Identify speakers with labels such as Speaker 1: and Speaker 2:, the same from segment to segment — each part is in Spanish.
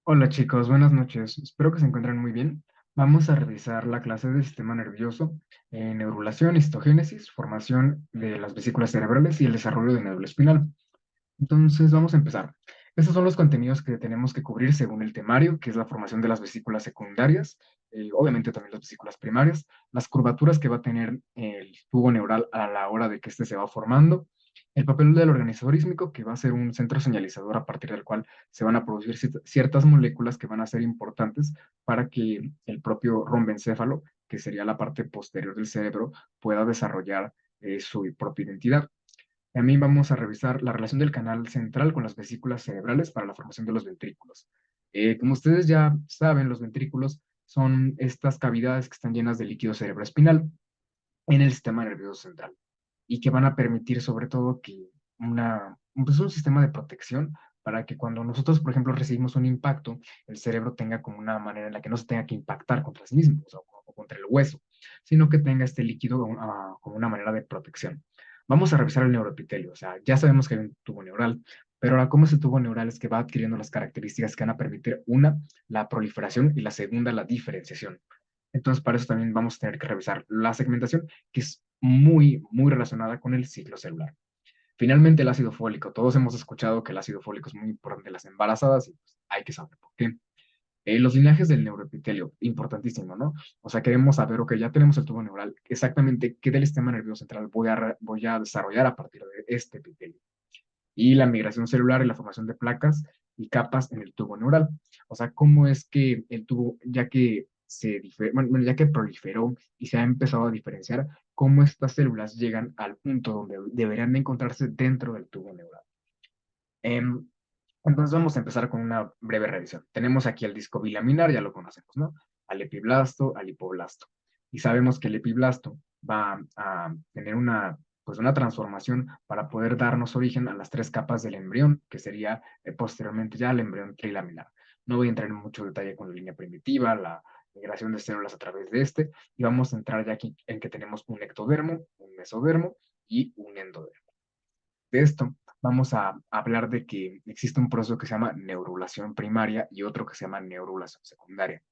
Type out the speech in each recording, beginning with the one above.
Speaker 1: Hola chicos, buenas noches. Espero que se encuentren muy bien. Vamos a revisar la clase de sistema nervioso, neurulación, histogénesis, formación de las vesículas cerebrales y el desarrollo de médula espinal. Entonces vamos a empezar. Estos son los contenidos que tenemos que cubrir según el temario, que es la formación de las vesículas secundarias, obviamente también las vesículas primarias, las curvaturas que va a tener el tubo neural a la hora de que éste se va formando, el papel del organizador ísmico, que va a ser un centro señalizador a partir del cual se van a producir ciertas moléculas que van a ser importantes para que el propio rombencéfalo, que sería la parte posterior del cerebro, pueda desarrollar su propia identidad. También vamos a revisar la relación del canal central con las vesículas cerebrales para la formación de los ventrículos. Como ustedes ya saben, los ventrículos son estas cavidades que están llenas de líquido cerebroespinal en el sistema nervioso central y que van a permitir sobre todo que pues un sistema de protección para que cuando nosotros, por ejemplo, recibimos un impacto, el cerebro tenga como una manera en la que no se tenga que impactar contra sí mismo o contra el hueso, sino que tenga este líquido como una manera de protección. Vamos a revisar el neuroepitelio, o sea, ya sabemos que hay un tubo neural, pero ahora cómo ese tubo neural es que va adquiriendo las características que van a permitir, una, la proliferación y la segunda, la diferenciación. Entonces, para eso también vamos a tener que revisar la segmentación, que es muy relacionada con el ciclo celular. Finalmente, el ácido fólico. Todos hemos escuchado que el ácido fólico es muy importante en las embarazadas y pues, hay que saber por qué. Los linajes del neuroepitelio, importantísimo, ¿no? O sea, queremos saber, ok, ya tenemos el tubo neural, exactamente qué del sistema nervioso central voy a desarrollar a partir de este epitelio. Y la migración celular y la formación de placas y capas en el tubo neural. O sea, cómo es que el tubo, ya que bueno, ya que proliferó y se ha empezado a diferenciar, cómo estas células llegan al punto donde deberían de encontrarse dentro del tubo neural. Em, entonces vamos a empezar con una breve revisión. Tenemos aquí el disco bilaminar, ya lo conocemos, ¿no? Al epiblasto, al hipoblasto. Y sabemos que el epiblasto va a tener pues una transformación para poder darnos origen a las tres capas del embrión, que sería posteriormente ya el embrión trilaminar. No voy a entrar en mucho detalle con la línea primitiva, la migración de células a través de este, y vamos a entrar ya aquí en que tenemos un ectodermo, un mesodermo y un endodermo. De esto vamos a hablar de que existe un proceso que se llama neurulación primaria y otro que se llama neurulación secundaria.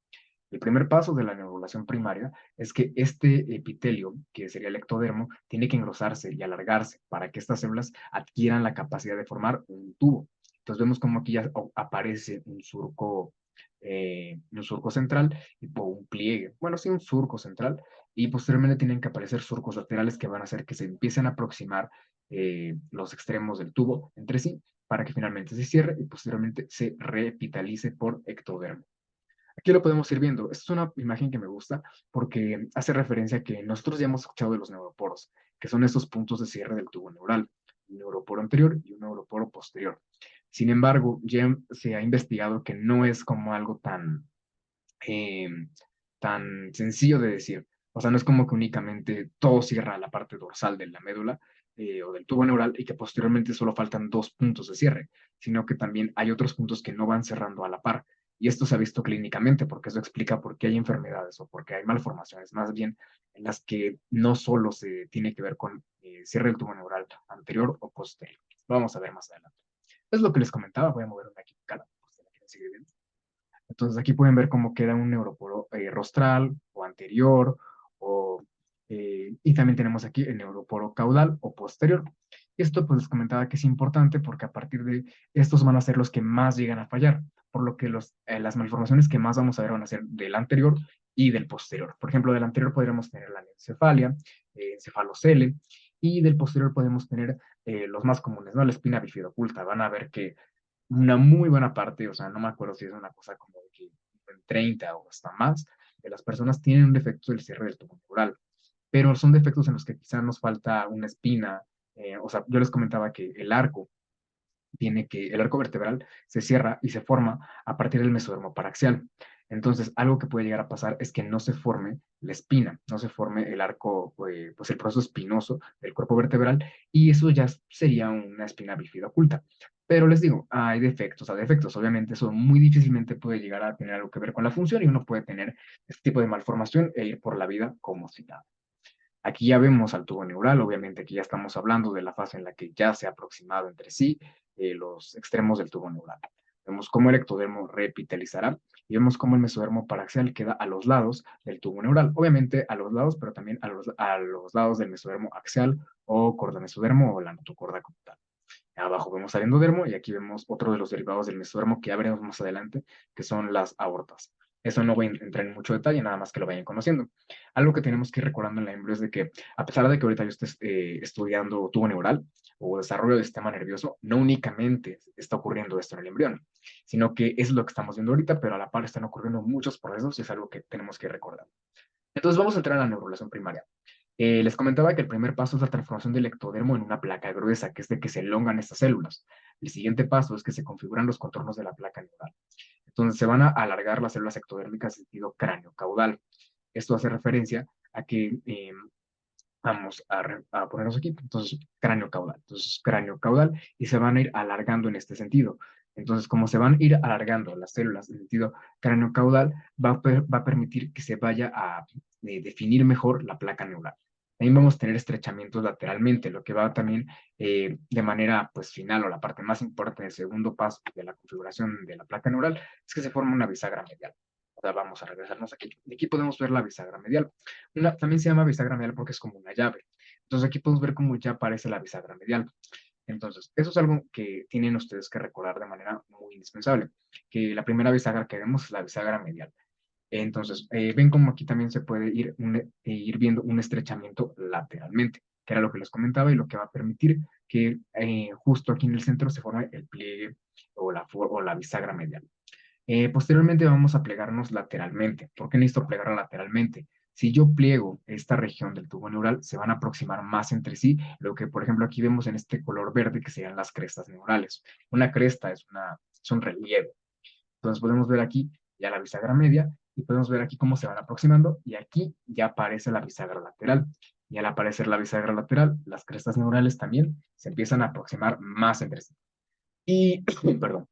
Speaker 1: El primer paso de la neurulación primaria es que este epitelio, que sería el ectodermo, tiene que engrosarse y alargarse para que estas células adquieran la capacidad de formar un tubo. Entonces vemos como aquí ya aparece un surco central o un pliegue. Bueno, sí, un surco central. Y posteriormente tienen que aparecer surcos laterales que van a hacer que se empiecen a aproximar los extremos del tubo entre sí para que finalmente se cierre y posteriormente se revitalice por ectodermo. Aquí lo podemos ir viendo. Esta es una imagen que me gusta porque hace referencia a que nosotros ya hemos escuchado de los neuroporos, que son estos puntos de cierre del tubo neural, un neuroporo anterior y un neuroporo posterior. Sin embargo, ya se ha investigado que no es como algo eh, tan sencillo de decir. O sea, no es como que únicamente todo cierra la parte dorsal de la médula o del tubo neural y que posteriormente solo faltan dos puntos de cierre, sino que también hay otros puntos que no van cerrando a la par. Y esto se ha visto clínicamente porque eso explica por qué hay enfermedades o por qué hay malformaciones, más bien en las que no solo se tiene que ver con cierre del tubo neural anterior o posterior. Lo vamos a ver más adelante. Es lo que les comentaba, voy a moverme aquí cara, por si la quieren seguir viendo. Entonces aquí pueden ver cómo queda un neuroporo rostral o anterior, y también tenemos aquí el neuroporo caudal o posterior. Esto pues les comentaba que es importante porque a partir de estos van a ser los que más llegan a fallar, por lo que las malformaciones que más vamos a ver van a ser del anterior y del posterior. Por ejemplo, del anterior podremos tener la anencefalia, encefalocele, y del posterior podemos tener los más comunes, ¿no? La espina bífida oculta. Van a ver que una muy buena parte, o sea, no me acuerdo si es una cosa como de que en 30 o hasta más de las personas tienen un defecto del cierre del tubo neural, pero son defectos en los que quizás nos falta una espina, o sea, yo les comentaba que el arco vertebral se cierra y se forma a partir del mesodermo paraxial. Entonces, algo que puede llegar a pasar es que no se forme la espina, no se forme el arco, pues el proceso espinoso del cuerpo vertebral, y eso ya sería una espina bífida oculta. Pero les digo, hay defectos, a defectos, obviamente eso muy difícilmente puede llegar a tener algo que ver con la función y uno puede tener este tipo de malformación e ir por la vida como si nada. Aquí ya vemos al tubo neural, obviamente aquí ya estamos hablando de la fase en la que ya se ha aproximado entre sí los extremos del tubo neural. Vemos cómo el ectodermo reepitelizará y vemos cómo el mesodermo paraxial queda a los lados del tubo neural. Obviamente a los lados, pero también a los lados del mesodermo axial o cordomesodermo o la notocorda como tal. Abajo vemos al endodermo y aquí vemos otro de los derivados del mesodermo que ya veremos más adelante, que son las aortas. Eso no voy a entrar en mucho detalle, nada más que lo vayan conociendo. Algo que tenemos que ir recordando en la embrio es de que, a pesar de que ahorita yo esté estudiando tubo neural o desarrollo del sistema nervioso, no únicamente está ocurriendo esto en el embrión, sino que es lo que estamos viendo ahorita, pero a la par están ocurriendo muchos procesos y es algo que tenemos que recordar. Entonces vamos a entrar a la neurulación primaria. Les comentaba que el primer paso es la transformación del ectodermo en una placa gruesa, que es de que se elongan estas células. El siguiente paso es que se configuran los contornos de la placa neural. Entonces se van a alargar las células ectodérmicas en sentido cráneo-caudal. Esto hace referencia a que vamos a ponernos aquí, entonces cráneo-caudal. Entonces cráneo-caudal y se van a ir alargando en este sentido. Entonces, como se van a ir alargando las células en sentido cráneo-caudal, va a permitir que se vaya a definir mejor la placa neural. También vamos a tener estrechamientos lateralmente, lo que va también de manera pues final o la parte más importante del segundo paso de la configuración de la placa neural es que se forma una bisagra medial. Ahora vamos a regresarnos aquí. Y aquí podemos ver la bisagra medial. También se llama bisagra medial porque es como una llave. Entonces aquí podemos ver cómo ya aparece la bisagra medial. Entonces, eso es algo que tienen ustedes que recordar de manera muy indispensable, que la primera bisagra que vemos es la bisagra medial. Entonces, ven cómo aquí también se puede ir viendo un estrechamiento lateralmente, que era lo que les comentaba y lo que va a permitir que justo aquí en el centro se forme el pliegue o la bisagra medial. Posteriormente vamos a plegarnos lateralmente. ¿Por qué necesito plegar lateralmente? Si yo pliego esta región del tubo neural, se van a aproximar más entre sí, lo que por ejemplo aquí vemos en este color verde que serían las crestas neurales. Una cresta es un relieve. Entonces podemos ver aquí ya la bisagra media y podemos ver aquí cómo se van aproximando y aquí ya aparece la bisagra lateral. Y al aparecer la bisagra lateral, las crestas neurales también se empiezan a aproximar más entre sí. Y, perdón,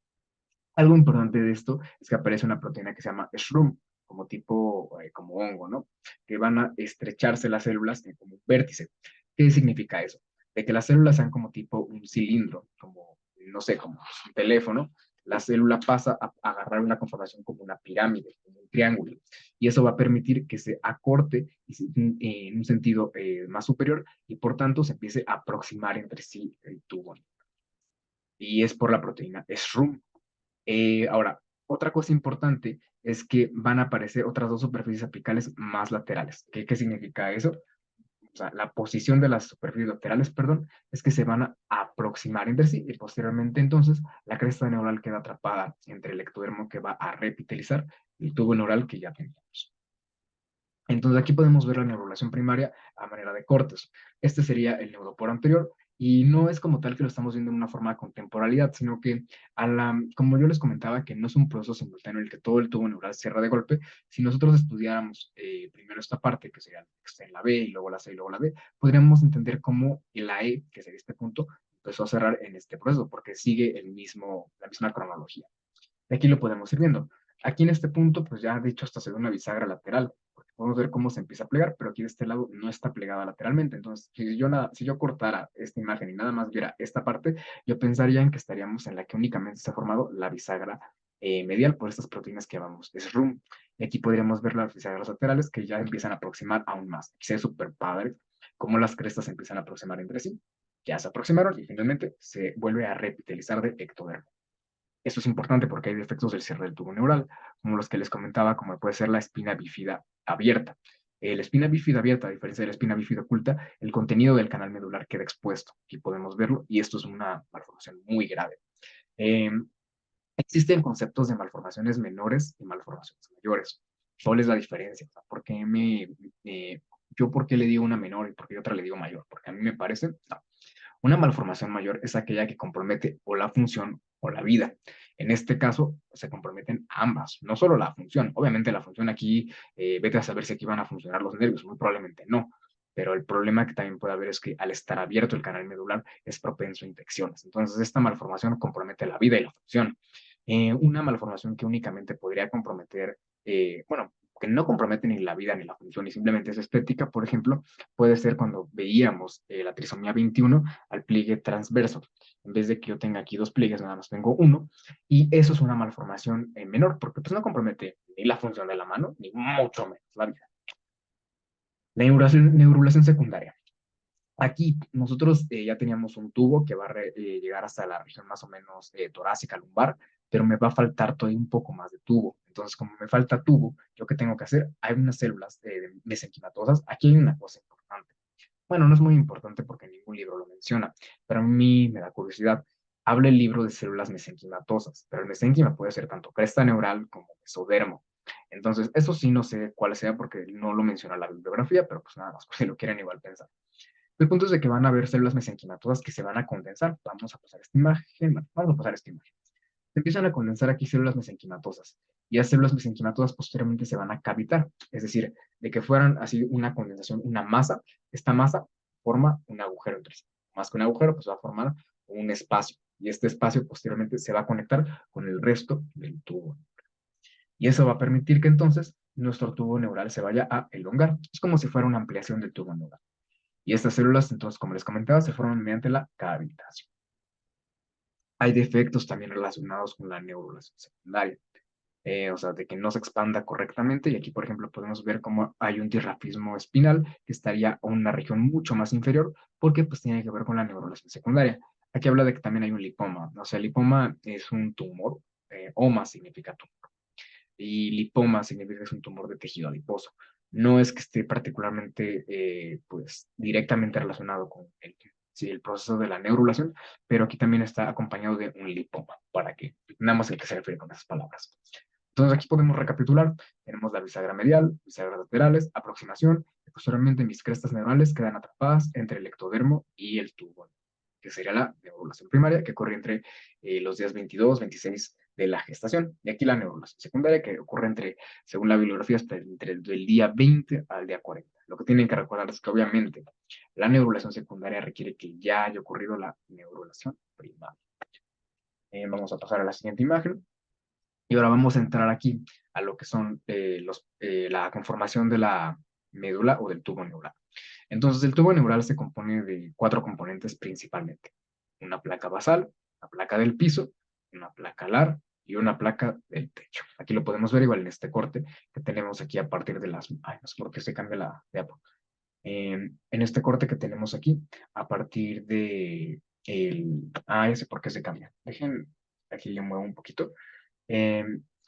Speaker 1: algo importante de esto es que aparece una proteína que se llama shroom, como tipo, como hongo, ¿no? Que van a estrecharse las células en como un vértice. ¿Qué significa eso? De que las células sean como tipo un cilindro, como, no sé, como un teléfono. La célula pasa a agarrar una conformación como una pirámide, como un triángulo. Y eso va a permitir que se acorte en un sentido más superior y por tanto se empiece a aproximar entre sí el tubo. Y es por la proteína shroom. Ahora, otra cosa importante es que van a aparecer otras dos superficies apicales más laterales. ¿Qué significa eso? O sea, la posición de las superficies laterales, perdón, es que se van a aproximar entre sí y posteriormente entonces la cresta neural queda atrapada entre el ectodermo que va a repitelizar y el tubo neural que ya tenemos. Entonces aquí podemos ver la neurulación primaria a manera de cortes. Este sería el neuroporo anterior y no es como tal que lo estamos viendo en una forma de contemporalidad, sino que como yo les comentaba, que no es un proceso simultáneo en el que todo el tubo neural cierra de golpe. Si nosotros estudiáramos primero esta parte, que sería la B y luego la C y luego la D, podríamos entender cómo la E, que sería este punto, empezó a cerrar en este proceso, porque sigue la misma cronología. Y aquí lo podemos ir viendo. Aquí en este punto, pues ya de hecho hasta se ve una bisagra lateral, porque podemos ver cómo se empieza a plegar, pero aquí de este lado no está plegada lateralmente. Entonces, si yo cortara esta imagen y nada más viera esta parte, yo pensaría en que estaríamos en la que únicamente se ha formado la bisagra medial por estas proteínas que llamamos SRUM. Y aquí podríamos ver las bisagras laterales que ya empiezan a aproximar aún más. Aquí se ve súper padre cómo las crestas se empiezan a aproximar entre sí. Ya se aproximaron y finalmente se vuelve a reptilizar de ectodermo. Esto es importante porque hay defectos del cierre del tubo neural, como los que les comentaba, como puede ser la espina bífida abierta. La espina bífida abierta, a diferencia de la espina bífida oculta, el contenido del canal medular queda expuesto. Aquí podemos verlo y esto es una malformación muy grave. Eh, Existen conceptos de malformaciones menores y malformaciones mayores. ¿Cuál es la diferencia? O sea, yo por qué le digo una menor y por qué otra le digo mayor? Porque a mí me parece, no. Una malformación mayor es aquella que compromete o la función o la vida. En este caso, se comprometen ambas, no solo la función. Obviamente la función aquí, vete a saber si aquí van a funcionar los nervios, muy probablemente no. Pero el problema que también puede haber es que al estar abierto el canal medular es propenso a infecciones. Entonces, esta malformación compromete la vida y la función. Una malformación que únicamente podría comprometer, bueno, que no compromete ni la vida ni la función y simplemente es estética, por ejemplo, puede ser cuando veíamos la trisomía 21 al pliegue transverso. En vez de que yo tenga aquí dos pliegues, nada más tengo uno, y eso es una malformación menor, porque pues no compromete ni la función de la mano, ni mucho menos la vida. La neurulación secundaria. Aquí nosotros ya teníamos un tubo que va a llegar hasta la región más o menos torácica, lumbar, pero me va a faltar todavía un poco más de tubo. Entonces, como me falta tubo, ¿yo qué tengo que hacer? Hay unas células mesenquimatosas. Aquí hay una cosa importante. Bueno, no es muy importante porque ningún libro lo menciona, pero a mí me da curiosidad. Habla el libro de células mesenquimatosas, pero el mesenquima puede ser tanto cresta neural como mesodermo. Entonces, eso sí no sé cuál sea porque no lo menciona la bibliografía, pero pues nada más, pues si lo quieren igual pensar. El punto es de que van a haber células mesenquimatodas que se van a condensar. Vamos a pasar esta imagen. Bueno, vamos a pasar esta imagen. Se empiezan a condensar aquí células mesenquimatosas. Y las células mesenquimatosas posteriormente se van a cavitar. Es decir, de que fueran así una condensación, una masa. Esta masa forma un agujero entre sí. Más que un agujero, pues va a formar un espacio. Y este espacio posteriormente se va a conectar con el resto del tubo. Y eso va a permitir que entonces nuestro tubo neural se vaya a elongar. Es como si fuera una ampliación del tubo neural. Y estas células, entonces, como les comentaba, se forman mediante la cavitación. Hay defectos también relacionados con la neurulación secundaria, o sea, de que no se expanda correctamente. Y aquí, por ejemplo, podemos ver cómo hay un dirrafismo espinal que estaría en una región mucho más inferior porque pues tiene que ver con la neurulación secundaria. Aquí habla de que también hay un lipoma. O sea, el lipoma es un tumor, oma significa tumor, y lipoma significa que es un tumor de tejido adiposo. No es que esté particularmente, pues, directamente relacionado con sí, el proceso de la neurulación, pero aquí también está acompañado de un lipoma, para que nada más el que se refiere con esas palabras. Entonces aquí podemos recapitular, tenemos la bisagra medial, bisagras laterales, aproximación, y posteriormente mis crestas neurales quedan atrapadas entre el ectodermo y el tubo, que sería la neurulación primaria, que ocurre entre los días 22, 26 de la gestación. Y aquí la neurulación secundaria, que ocurre entre, según la bibliografía, hasta entre el día 20 al día 40. Lo que tienen que recordar es que obviamente la neurulación secundaria requiere que ya haya ocurrido la neurulación primaria. Vamos a pasar a la siguiente imagen. Y ahora vamos a entrar aquí a lo que son la conformación de la médula o del tubo neural. Entonces, el tubo neural se compone de cuatro componentes principalmente. Una placa basal, una placa del piso, una placa alar y una placa del techo. Aquí lo podemos ver igual en este corte que tenemos aquí a partir de las... Ay, no sé por qué se cambia la de Apo. En este corte que tenemos aquí, a partir de el... Ah, ese por qué se cambia. Dejen, aquí le muevo un poquito.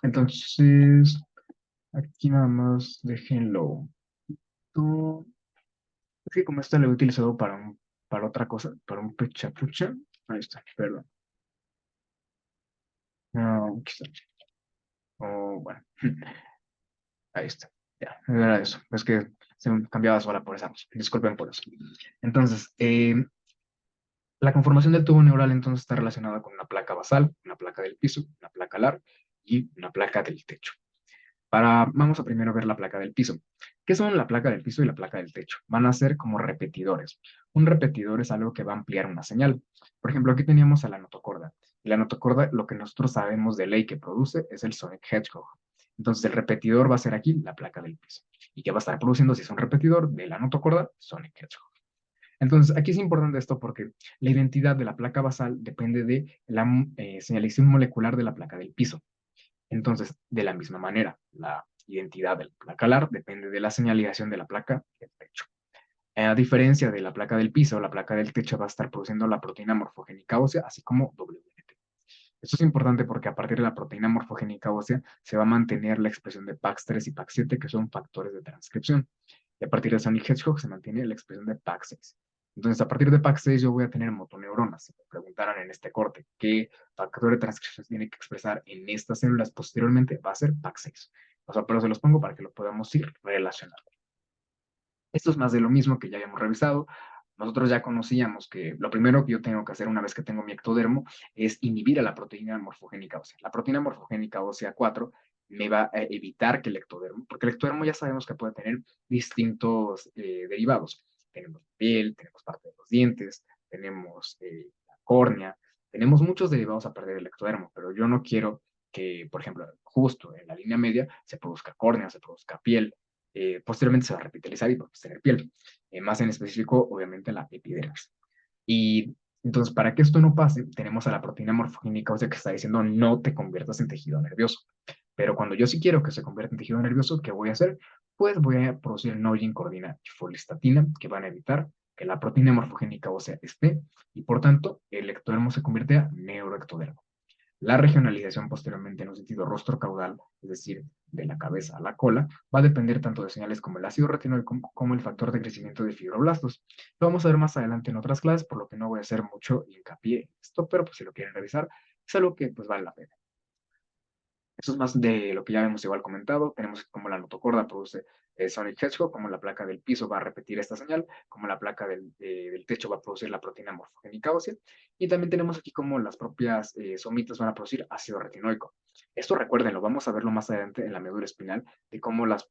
Speaker 1: Entonces, aquí nada más déjenlo. Es que como esta lo he utilizado para otra cosa, para un pecha pucha. Ahí está, perdón. No, aquí está. Oh, bueno, ahí está. Ya, era eso. Es que se me cambiaba sola por esa razón. Disculpen por eso. Entonces, la conformación del tubo neural entonces está relacionada con una placa basal, una placa del piso, una placa alar y una placa del techo. Vamos a primero ver la placa del piso. ¿Qué son la placa del piso y la placa del techo? Van a ser como repetidores. Un repetidor es algo que va a ampliar una señal. Por ejemplo, aquí teníamos a la notocorda. Y la notocorda, lo que nosotros sabemos de ley que produce es el Sonic Hedgehog. Entonces, el repetidor va a ser aquí la placa del piso. ¿Y qué va a estar produciendo si es un repetidor de la notocorda? Sonic Hedgehog. Entonces, aquí es importante esto porque la identidad de la placa basal depende de la señalización molecular de la placa del piso. Entonces, de la misma manera, la identidad del placa alar depende de la señalización de la placa del techo. A diferencia de la placa del piso, la placa del techo va a estar produciendo la proteína morfogénica ósea, así como WNT. Esto es importante porque a partir de la proteína morfogénica ósea se va a mantener la expresión de PAX3 y PAX7, que son factores de transcripción. Y a partir de Sonic Hedgehog se mantiene la expresión de PAX6. Entonces, a partir de PAX6 yo voy a tener motoneuronas. Si me preguntaran en este corte qué factor de transcripción tiene que expresar en estas células posteriormente, va a ser PAX6. O sea, pero se los pongo para que lo podamos ir relacionando. Esto es más de lo mismo que ya habíamos revisado. Nosotros ya conocíamos que lo primero que yo tengo que hacer una vez que tengo mi ectodermo es inhibir a la proteína morfogénica ósea. La proteína morfogénica ósea 4 me va a evitar que el ectodermo, porque el ectodermo ya sabemos que puede tener distintos derivados. Tenemos piel, tenemos parte de los dientes, tenemos la córnea, tenemos muchos derivados a perder el ectodermo, pero yo no quiero que, por ejemplo, justo en la línea media se produzca córnea, se produzca piel. Posteriormente se va a revitalizar y vamos a tener piel. Más en específico, obviamente, la epidermis. Y entonces, para que esto no pase, tenemos a la proteína morfogénica ósea que está diciendo no te conviertas en tejido nervioso. Pero cuando yo sí quiero que se convierta en tejido nervioso, ¿qué voy a hacer? Pues voy a producir noyincoordina y folistatina que van a evitar que la proteína morfogénica ósea esté y por tanto el ectodermo se convierte a neuroectodermo. La regionalización posteriormente en un sentido rostro-caudal, es decir, de la cabeza a la cola, va a depender tanto de señales como el ácido retinoico como el factor de crecimiento de fibroblastos. Lo vamos a ver más adelante en otras clases, por lo que no voy a hacer mucho hincapié en esto, pero pues si lo quieren revisar, es algo que pues vale la pena. Eso es más de lo que ya hemos igual comentado. Tenemos como la notocorda produce Sonic Hedgehog, como la placa del piso va a repetir esta señal, como la placa del techo va a producir la proteína morfogénica ósea. Y también tenemos aquí como las propias somitas van a producir ácido retinoico. Esto recuerden, lo vamos a verlo más adelante en la médula espinal, de cómo las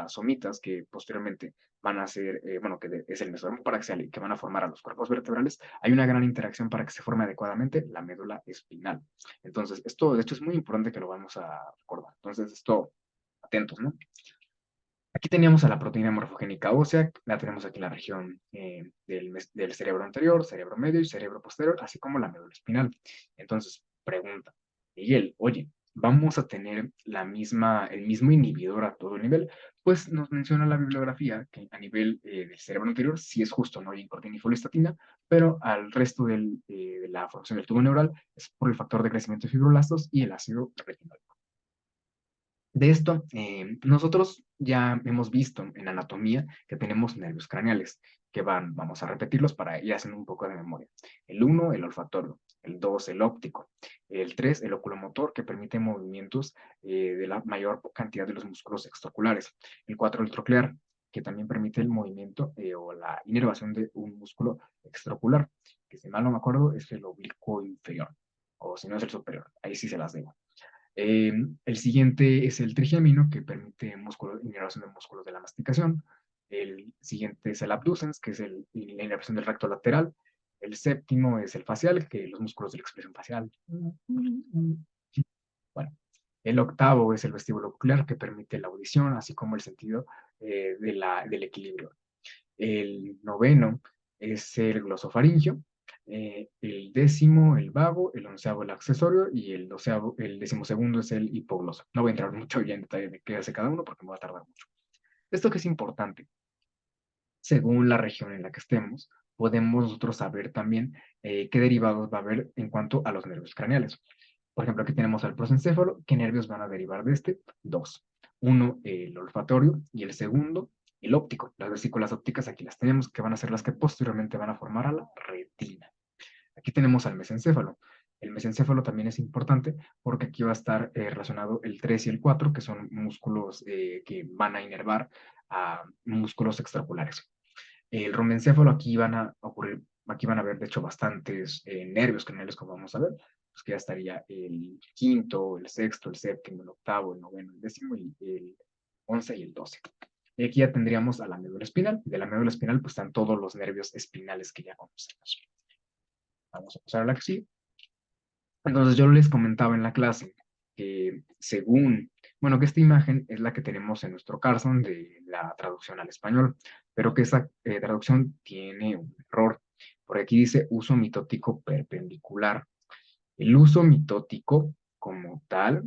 Speaker 1: somitas que posteriormente van a ser, bueno, que es el mesodermo paraxial y que van a formar a los cuerpos vertebrales, hay una gran interacción para que se forme adecuadamente la médula espinal. Entonces, esto de hecho es muy importante que lo vamos a recordar. Entonces, esto, atentos, ¿no? Aquí teníamos a la proteína morfogénica ósea, la tenemos aquí en la región del cerebro anterior, cerebro medio y cerebro posterior, así como la médula espinal. Entonces, pregunta, Miguel, oye, ¿vamos a tener el mismo inhibidor a todo nivel? Pues nos menciona la bibliografía que a nivel del cerebro anterior sí es justo, no hay incortina y folistatina, pero al resto de la formación del tubo neural es por el factor de crecimiento de fibroblastos y el ácido retinólico. De esto, nosotros ya hemos visto en anatomía que tenemos nervios craneales, que vamos a repetirlos para ir haciendo un poco de memoria. El uno, el olfatorio; el 2, el óptico; el 3, el oculomotor, que permite movimientos de la mayor cantidad de los músculos extraoculares; el 4, el troclear, que también permite el movimiento o la inervación de un músculo extraocular, que si mal no me acuerdo es el oblicuo inferior, o si no es el superior, ahí sí se las debo. El siguiente es el trigemino, que permite inervación de músculos de la masticación. El siguiente es el abducens, que es la inervación del recto lateral. El séptimo es el facial, que los músculos de la expresión facial. Bueno, el octavo es el vestíbulo oculaar, que permite la audición, así como el sentido del equilibrio. El noveno es el glosofaringio, el décimo el vago, el onceavo el accesorio y el decimosegundo es el hipogloso. No voy a entrar mucho ya en detalle de qué hace cada uno porque me va a tardar mucho. Esto que es importante, según la región en la que estemos, podemos nosotros saber también qué derivados va a haber en cuanto a los nervios craneales. Por ejemplo, aquí tenemos al prosencéfalo. ¿Qué nervios van a derivar de este? Dos. Uno, el olfatorio, y el segundo, el óptico. Las vesículas ópticas aquí las tenemos, que van a ser las que posteriormente van a formar a la retina. Aquí tenemos al mesencéfalo. El mesencéfalo también es importante porque aquí va a estar relacionado el 3 y el 4, que son músculos que van a inervar a músculos extraculares. El romencéfalo, aquí van a haber de hecho bastantes nervios craneales, como vamos a ver, pues que ya estaría el quinto, el sexto, el séptimo, el octavo, el noveno, el décimo, y el 11 y el 12. Y aquí ya tendríamos a la médula espinal. De la médula espinal pues están todos los nervios espinales que ya conocemos. Vamos a pasar a la que sigue. Entonces yo les comentaba en la clase que bueno, que esta imagen es la que tenemos en nuestro Carson de la traducción al español, pero que esa traducción tiene un error, porque aquí dice uso mitótico perpendicular. El uso mitótico como tal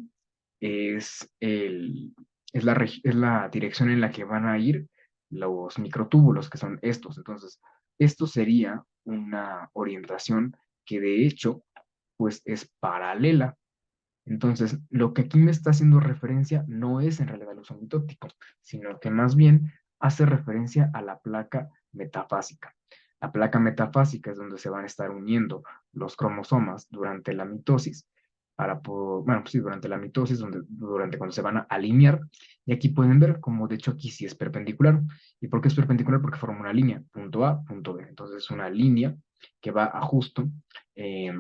Speaker 1: es, es la dirección en la que van a ir los microtúbulos, que son estos. Entonces, esto sería una orientación que de hecho pues es paralela. Entonces, lo que aquí me está haciendo referencia no es en realidad el uso mitótico, sino que más bien hace referencia a la placa metafásica. La placa metafásica es donde se van a estar uniendo los cromosomas durante la mitosis, bueno, pues sí, durante la mitosis, durante cuando se van a alinear, y aquí pueden ver como de hecho aquí sí es perpendicular. ¿Y por qué es perpendicular? Porque forma una línea, punto A, punto B. Entonces es una línea que va a justo eh,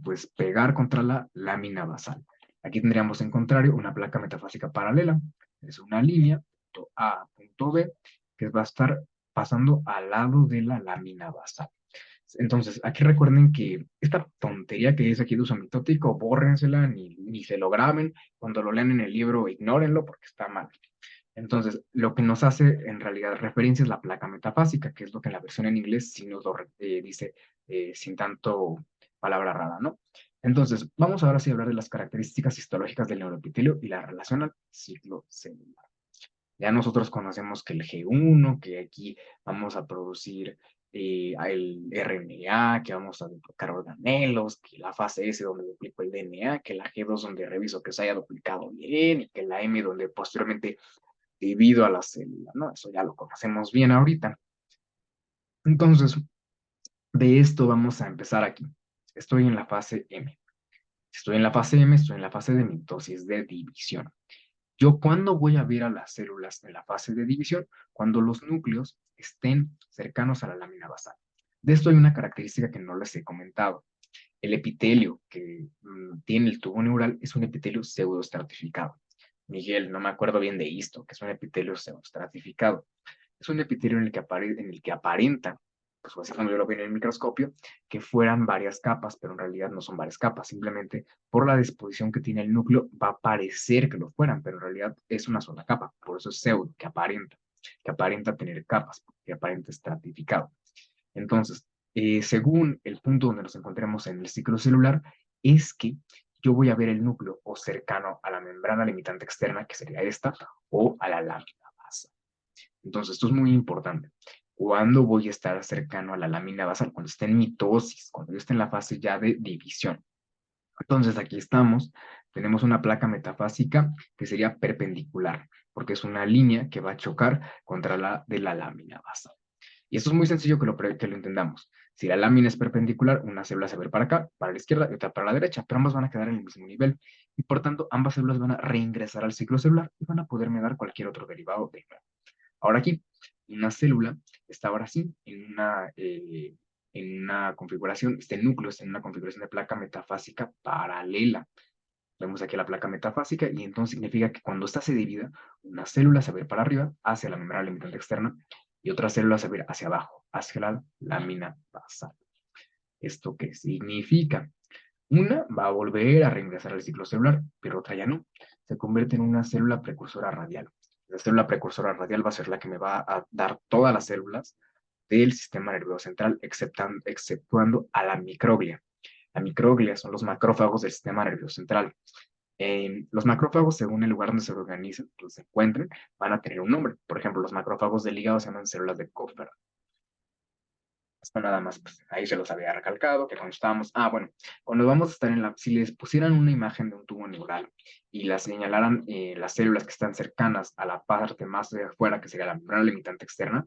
Speaker 1: pues pegar contra la lámina basal. Aquí tendríamos en contrario una placa metafásica paralela. Es una línea, punto A, punto B, que va a estar pasando al lado de la lámina basal. Entonces, aquí recuerden que esta tontería que dice aquí de uso mitótico, bórrensela, ni ni se lo graben, cuando lo lean en el libro, ignórenlo porque está mal. Entonces, lo que nos hace en realidad referencia es la placa metafásica, que es lo que en la versión en inglés sí nos lo dice sin tanto palabra rara, ¿no? Entonces, vamos ahora sí a hablar de las características histológicas del neuroepitelio y la relación al ciclo celular. Ya nosotros conocemos que el G1, que aquí vamos a producir el RNA, que vamos a duplicar organelos, que la fase S donde duplico el DNA, que la G2 donde reviso que se haya duplicado bien, y que la M donde posteriormente divido a la célula, ¿no? Eso ya lo conocemos bien ahorita. Entonces, de esto vamos a empezar aquí. Estoy en la fase M. Si estoy en la fase M, estoy en la fase de mitosis, de división. ¿Yo cuándo voy a ver a las células en la fase de división? Cuando los núcleos estén cercanos a la lámina basal. De esto hay una característica que no les he comentado. El epitelio que tiene el tubo neural es un epitelio pseudoestratificado. Miguel, no me acuerdo bien de esto, que es un epitelio pseudoestratificado. Es un epitelio en el que aparenta, pues así como yo lo veo en el microscopio, que fueran varias capas, pero en realidad no son varias capas, simplemente por la disposición que tiene el núcleo va a parecer que lo fueran, pero en realidad es una sola capa, por eso es pseudo, que aparenta tener capas, que aparenta estratificado. Entonces, según el punto donde nos encontremos en el ciclo celular, es que yo voy a ver el núcleo o cercano a la membrana limitante externa, que sería esta, o a la lámina basal. Entonces, esto es muy importante. ¿Cuándo voy a estar cercano a la lámina basal? Cuando esté en mitosis, cuando yo esté en la fase ya de división. Entonces, aquí estamos. Tenemos una placa metafásica que sería perpendicular, porque es una línea que va a chocar contra la de la lámina basal. Y esto es muy sencillo que lo entendamos. Si la lámina es perpendicular, una célula se va a ir para acá, para la izquierda y otra para la derecha, pero ambas van a quedar en el mismo nivel. Y por tanto, ambas células van a reingresar al ciclo celular y van a poderme dar cualquier otro derivado de nuevo. Ahora aquí, una célula está ahora sí en una configuración, este núcleo está en una configuración de placa metafásica paralela. Vemos aquí la placa metafásica y entonces significa que cuando esta se divida, una célula se va a ir para arriba, hacia la membrana limitante externa, y otra célula se va a ir hacia abajo, hacia la lámina basal. ¿Esto qué significa? Una va a volver a reingresar al ciclo celular, pero otra ya no. Se convierte en una célula precursora radial. La célula precursora radial va a ser la que me va a dar todas las células del sistema nervioso central, exceptuando a la microglia. La microglia son los macrófagos del sistema nervioso central. Los macrófagos, según el lugar donde se organizan, donde se encuentren, van a tener un nombre. Por ejemplo, los macrófagos del hígado se llaman células de Kupffer. Esto nada más, pues ahí se los había recalcado, que cuando estábamos, bueno, cuando vamos a estar si les pusieran una imagen de un tubo neural y las señalaran las células que están cercanas a la parte más de afuera, que sería la membrana limitante externa,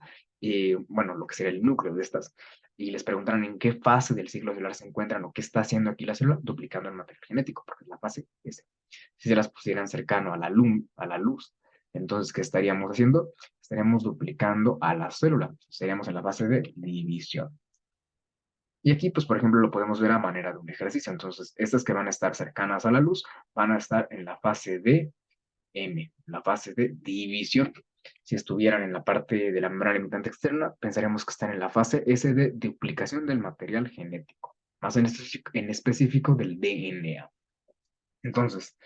Speaker 1: bueno, lo que sería el núcleo de estas, y les preguntaran en qué fase del ciclo celular se encuentran o qué está haciendo aquí la célula, duplicando el material genético, porque es la fase S. Si se las pusieran cercano a la luz, entonces, ¿qué estaríamos haciendo? Estaríamos duplicando a la célula. Estaríamos en la fase de división. Y aquí, pues, por ejemplo, lo podemos ver a manera de un ejercicio. Entonces, estas que van a estar cercanas a la luz van a estar en la fase de M, la fase de división. Si estuvieran en la parte de la membrana limitante externa, pensaríamos que están en la fase S de duplicación del material genético, más en específico del DNA. Entonces,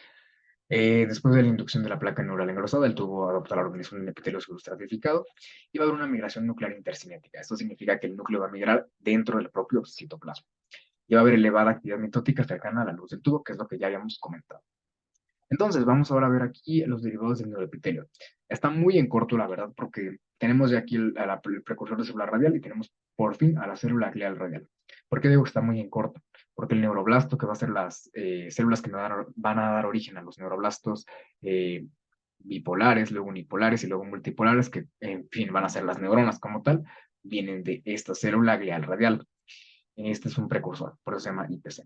Speaker 1: después de la inducción de la placa neural engrosada, el tubo adopta la organización de un epitelio subestratificado y va a haber una migración nuclear intercinética. Esto significa que el núcleo va a migrar dentro del propio citoplasma. Y va a haber elevada actividad mitótica cercana a la luz del tubo, que es lo que ya habíamos comentado. Entonces, vamos ahora a ver aquí los derivados del neuroepitelio. Está muy en corto, la verdad, porque tenemos ya aquí el precursor de célula radial y tenemos por fin a la célula glial radial. ¿Por qué digo que está muy en corto? Porque el neuroblasto, que va a ser las células que van a dar origen a los neuroblastos bipolares, luego unipolares y luego multipolares, que en fin van a ser las neuronas como tal, vienen de esta célula glial radial. Este es un precursor, por eso se llama IPC.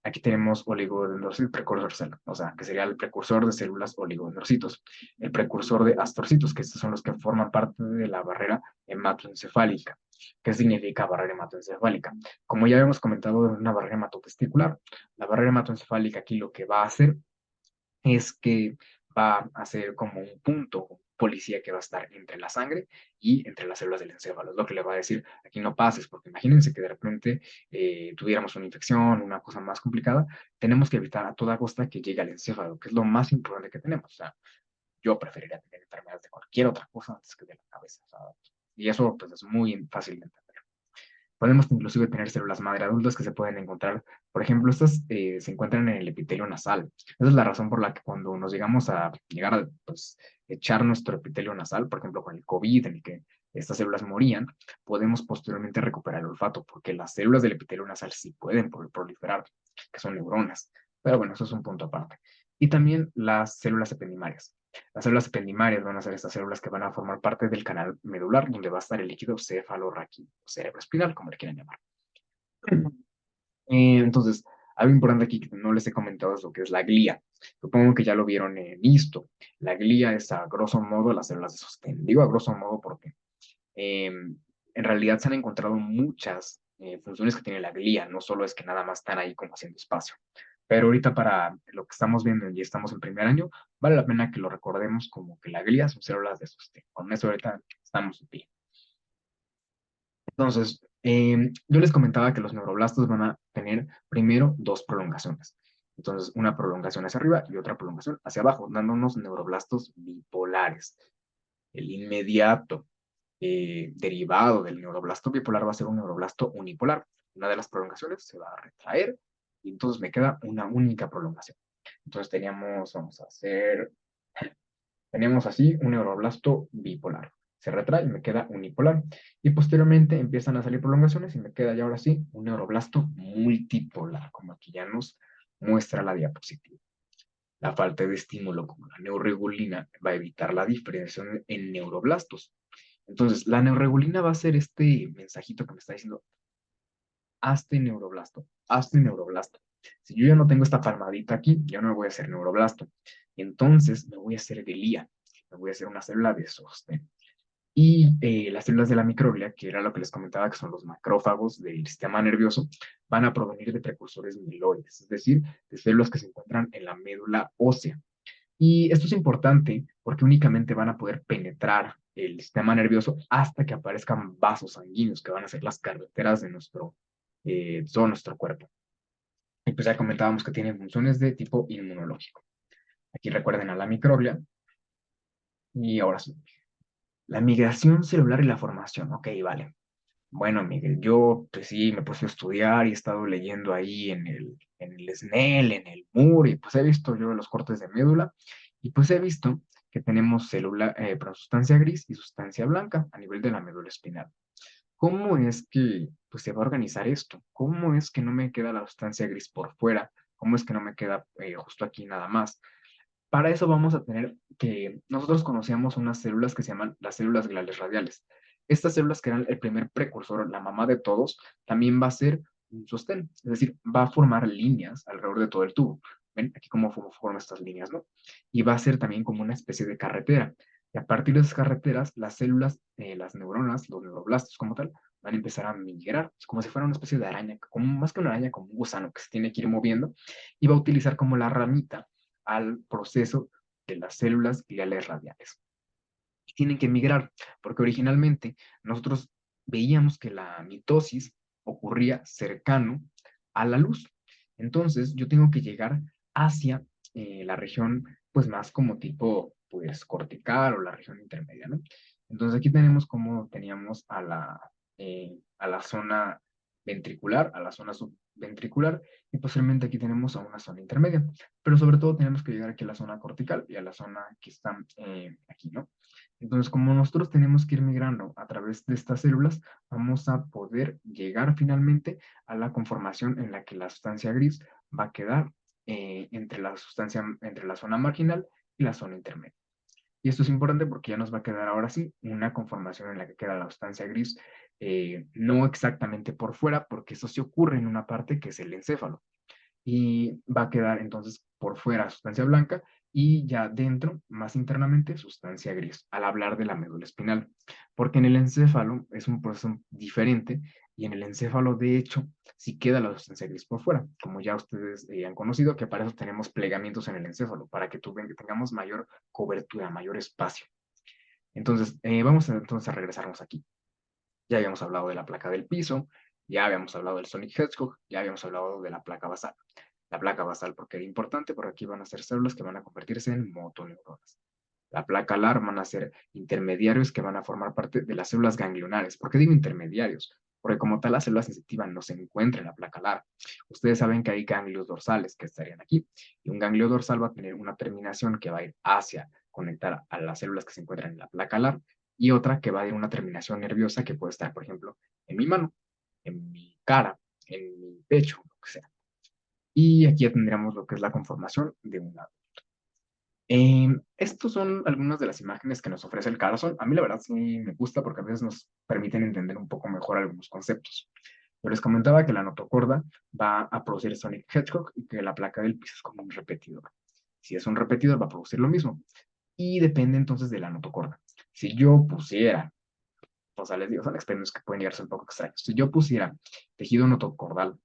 Speaker 1: Aquí tenemos oligodendrocitos, precursor célula, o sea, que sería el precursor de células oligodendrocitos, el precursor de astorcitos, que estos son los que forman parte de la barrera hematoencefálica. ¿Qué significa barrera hematoencefálica? Como ya habíamos comentado, es una barrera hematotesticular. La barrera hematoencefálica aquí lo que va a hacer es que va a ser como un punto policía que va a estar entre la sangre y entre las células del encéfalo. Es lo que le va a decir, aquí no pases, porque imagínense que de repente tuviéramos una infección, una cosa más complicada, tenemos que evitar a toda costa que llegue al encéfalo, que es lo más importante que tenemos. O sea, yo preferiría tener enfermedades de cualquier otra cosa antes que de la cabeza. O sea, y eso pues es muy fácil de entender. Podemos inclusive tener células madre adultas que se pueden encontrar, por ejemplo, estas se encuentran en el epitelio nasal. Esa es la razón por la que cuando nos llegamos a llegar a pues, echar nuestro epitelio nasal, por ejemplo, con el COVID, en el que estas células morían, podemos posteriormente recuperar el olfato, porque las células del epitelio nasal sí pueden proliferar, que son neuronas. Pero bueno, eso es un punto aparte. Y también las células ependimarias. Las células ependimarias van a ser estas células que van a formar parte del canal medular, donde va a estar el líquido cefalorraquídeo, o cerebroespinal, como le quieran llamar. Entonces, algo importante aquí que no les he comentado es lo que es la glía. Supongo que ya lo vieron en Histo. La glía es a grosso modo las células de sostén. Digo a grosso modo porque en realidad se han encontrado muchas funciones que tiene la glía. No solo es que nada más están ahí como haciendo espacio. Pero ahorita para lo que estamos viendo y estamos en primer año, vale la pena que lo recordemos como que la glía son células de sostén. Con eso ahorita estamos bien. Entonces, yo les comentaba que los neuroblastos van a tener primero dos prolongaciones. Entonces, una prolongación hacia arriba y otra prolongación hacia abajo, dándonos neuroblastos bipolares. El inmediato derivado del neuroblasto bipolar va a ser un neuroblasto unipolar. Una de las prolongaciones se va a retraer y entonces me queda una única prolongación. Entonces teníamos, vamos a hacer, tenemos así un neuroblasto bipolar. Se retrae y me queda unipolar. Y posteriormente empiezan a salir prolongaciones y me queda ya ahora sí un neuroblasto multipolar, como aquí ya nos muestra la diapositiva. La falta de estímulo como la neuroregulina va a evitar la diferenciación en neuroblastos. Entonces, la neuroregulina va a ser este mensajito que me está diciendo, hazte neuroblasto, hazte neuroblasto. Si yo ya no tengo esta palmadita aquí, yo no me voy a hacer neuroblasto. Entonces, me voy a hacer glía, me voy a hacer una célula de sostén. Y las células de la microglia, que era lo que les comentaba, que son los macrófagos del sistema nervioso, van a provenir de precursores mieloides, es decir, de células que se encuentran en la médula ósea. Y esto es importante porque únicamente van a poder penetrar el sistema nervioso hasta que aparezcan vasos sanguíneos, que van a ser las carreteras de todo nuestro cuerpo. Y pues ya comentábamos que tienen funciones de tipo inmunológico. Aquí recuerden a la microglia. Y ahora sí, la migración celular y la formación. Ok, vale. Bueno, Miguel, yo pues sí me puse a estudiar y he estado leyendo ahí en el SNEL, en el MUR, y pues he visto yo los cortes de médula, y pues he visto que tenemos sustancia gris y sustancia blanca a nivel de la médula espinal. ¿Cómo es que pues, se va a organizar esto? ¿Cómo es que no me queda la sustancia gris por fuera? ¿Cómo es que no me queda justo aquí nada más? Para eso vamos a tener que nosotros conocíamos unas células que se llaman las células gliales radiales. Estas células que eran el primer precursor, la mamá de todos, también va a ser un sostén, es decir, va a formar líneas alrededor de todo el tubo. ¿Ven? Aquí cómo forma estas líneas, ¿no? Y va a ser también como una especie de carretera. Y a partir de esas carreteras, las células, las neuronas, los neuroblastos como tal, van a empezar a migrar, como si fuera una especie de araña, como más que una araña, como un gusano que se tiene que ir moviendo, y va a utilizar como la ramita al proceso de las células gliales radiales. Y tienen que migrar, porque originalmente nosotros veíamos que la mitosis ocurría cercano a la luz. Entonces yo tengo que llegar hacia la región, pues más como tipo, pues cortical o la región intermedia, ¿no? Entonces aquí tenemos como teníamos a la zona ventricular, a la zona subventricular, y posiblemente aquí tenemos a una zona intermedia. Pero sobre todo tenemos que llegar aquí a la zona cortical y a la zona que está aquí, ¿no? Entonces, como nosotros tenemos que ir migrando a través de estas células, vamos a poder llegar finalmente a la conformación en la que la sustancia gris va a quedar entre la zona marginal y la zona intermedia. Y esto es importante porque ya nos va a quedar ahora sí una conformación en la que queda la sustancia gris, no exactamente por fuera, porque eso sí ocurre en una parte que es el encéfalo y va a quedar entonces por fuera sustancia blanca y ya dentro, más internamente, sustancia gris, al hablar de la médula espinal. Porque en el encéfalo es un proceso diferente y en el encéfalo, de hecho, sí queda la sustancia gris por fuera, como ya ustedes han conocido, que para eso tenemos plegamientos en el encéfalo, para que tengamos mayor cobertura, mayor espacio. Entonces, vamos entonces a regresarnos aquí. Ya habíamos hablado de la placa del piso, ya habíamos hablado del Sonic Hedgehog, ya habíamos hablado de la placa basal. La placa basal, porque era importante, porque aquí van a ser células que van a convertirse en motoneuronas. La placa alar van a ser intermediarios que van a formar parte de las células ganglionares. ¿Por qué digo intermediarios? Porque como tal, la célula sensitiva no se encuentra en la placa alar. Ustedes saben que hay ganglios dorsales que estarían aquí, y un ganglio dorsal va a tener una terminación que va a ir hacia conectar a las células que se encuentran en la placa alar, y otra que va a ir una terminación nerviosa que puede estar, por ejemplo, en mi mano, en mi cara, en mi pecho, lo que sea. Y aquí ya tendríamos lo que es la conformación de una. Estos son algunas de las imágenes que nos ofrece el Carson. A mí la verdad sí me gusta porque a veces nos permiten entender un poco mejor algunos conceptos. Yo les comentaba que la notocorda va a producir Sonic Hedgehog y que la placa del piso es como un repetidor. Si es un repetidor va a producir lo mismo. Y depende entonces de la notocorda. Si yo pusiera, o sea, les digo, son experimentos que pueden llegarse un poco extraños. Si yo pusiera tejido notocordal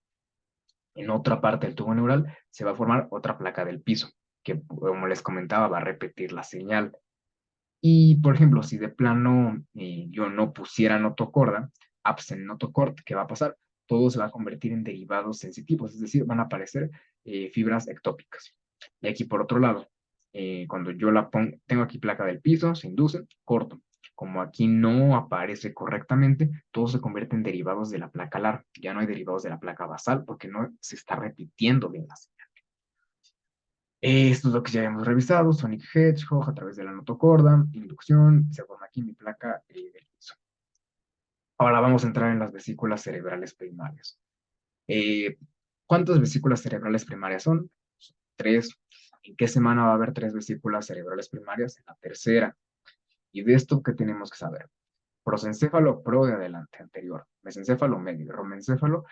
Speaker 1: en otra parte del tubo neural, se va a formar otra placa del piso, que como les comentaba, va a repetir la señal. Y, por ejemplo, si de plano yo no pusiera notocorda, absent notocord, ¿qué va a pasar? Todo se va a convertir en derivados sensitivos, es decir, van a aparecer fibras ectópicas. Y aquí, por otro lado, cuando yo la pongo, tengo aquí placa del piso, se induce, corto. Como aquí no aparece correctamente, todo se convierte en derivados de la placa alar. Ya no hay derivados de la placa basal porque no se está repitiendo bien la señal. Esto es lo que ya habíamos revisado, Sonic Hedgehog a través de la notocorda, inducción, se forma aquí mi placa del piso. Ahora vamos a entrar en las vesículas cerebrales primarias. Eh, ¿Cuántas vesículas cerebrales primarias son? Tres. ¿En qué semana va a haber tres vesículas cerebrales primarias? En la tercera. ¿Y de esto qué tenemos que saber? Prosencéfalo pro de adelante, anterior. Mesencéfalo medio. Romencéfalo,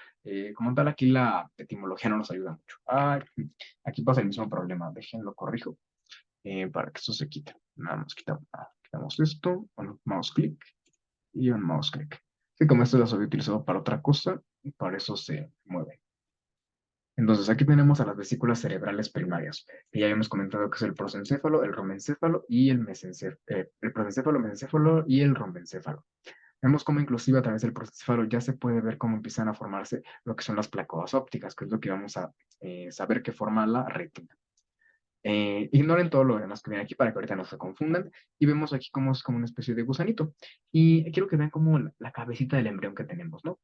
Speaker 1: como tal, aquí la etimología no nos ayuda mucho. Aquí pasa el mismo problema. Déjenlo corrijo para que esto se quite. Nada más quitamos esto, un mouse clic y un mouse clic. Sí, como esto lo había utilizado para otra cosa, y para eso se mueve. Entonces aquí tenemos a las vesículas cerebrales primarias, que ya habíamos comentado que es el prosencéfalo, el romencéfalo y el prosencéfalo, mesencéfalo y el rombencéfalo. Vemos cómo inclusive a través del prosencéfalo ya se puede ver cómo empiezan a formarse lo que son las placoas ópticas, que es lo que vamos a saber que forma la retina. Ignoren todo lo demás que viene aquí para que ahorita no se confundan. Y vemos aquí como es como una especie de gusanito. Y quiero que vean como la cabecita del embrión que tenemos, ¿no?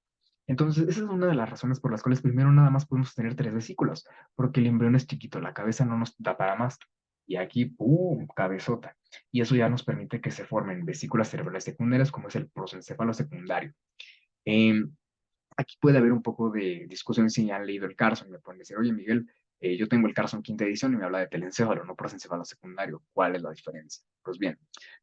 Speaker 1: Entonces, esa es una de las razones por las cuales primero nada más podemos tener tres vesículas, porque el embrión es chiquito, la cabeza no nos da para más. Y aquí, ¡pum!, cabezota. Y eso ya nos permite que se formen vesículas cerebrales secundarias, como es el prosencéfalo secundario. Em, Aquí puede haber un poco de discusión si han leído el Carson. Me pueden decir, oye, Miguel, yo tengo el Carson quinta edición y me habla de telencéfalo, no prosencéfalo secundario. ¿Cuál es la diferencia? Pues bien,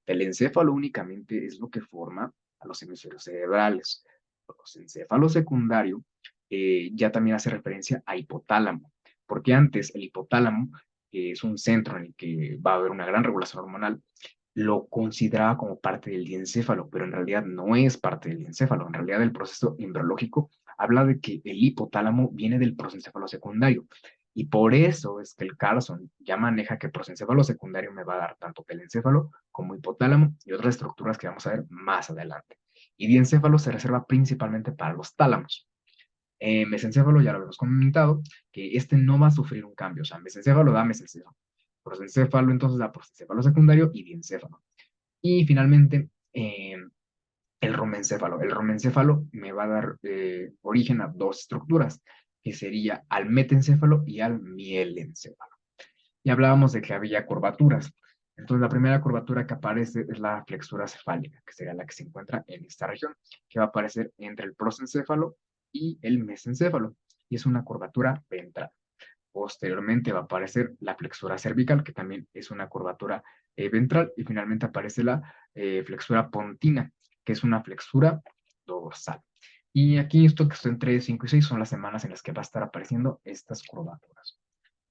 Speaker 1: telencéfalo únicamente es lo que forma a los hemisferios cerebrales. Prosencéfalo secundario ya también hace referencia a hipotálamo, porque antes el hipotálamo, que es un centro en el que va a haber una gran regulación hormonal, lo consideraba como parte del diencéfalo, pero en realidad no es parte del diencéfalo. En realidad el proceso embriológico habla de que el hipotálamo viene del prosencéfalo secundario. Y por eso es que el Carlson ya maneja que el prosencéfalo secundario me va a dar tanto telencéfalo como hipotálamo y otras estructuras que vamos a ver más adelante. Y diencéfalo se reserva principalmente para los tálamos. Mesencéfalo ya lo hemos comentado, que este no va a sufrir un cambio. O sea, mesencéfalo da mesencéfalo. Prosencéfalo entonces da prosencéfalo secundario y diencéfalo. Y finalmente, el romencéfalo. El romencéfalo me va a dar origen a dos estructuras, que sería al metencéfalo y al mielencéfalo. Y hablábamos de que había curvaturas. Entonces, la primera curvatura que aparece es la flexura cefálica, que sería la que se encuentra en esta región, que va a aparecer entre el prosencéfalo y el mesencéfalo. Y es una curvatura ventral. Posteriormente va a aparecer la flexura cervical, que también es una curvatura ventral, y finalmente aparece la flexura pontina, que es una flexura dorsal. Y aquí esto que está entre 5 y 6 son las semanas en las que va a estar apareciendo estas curvaturas.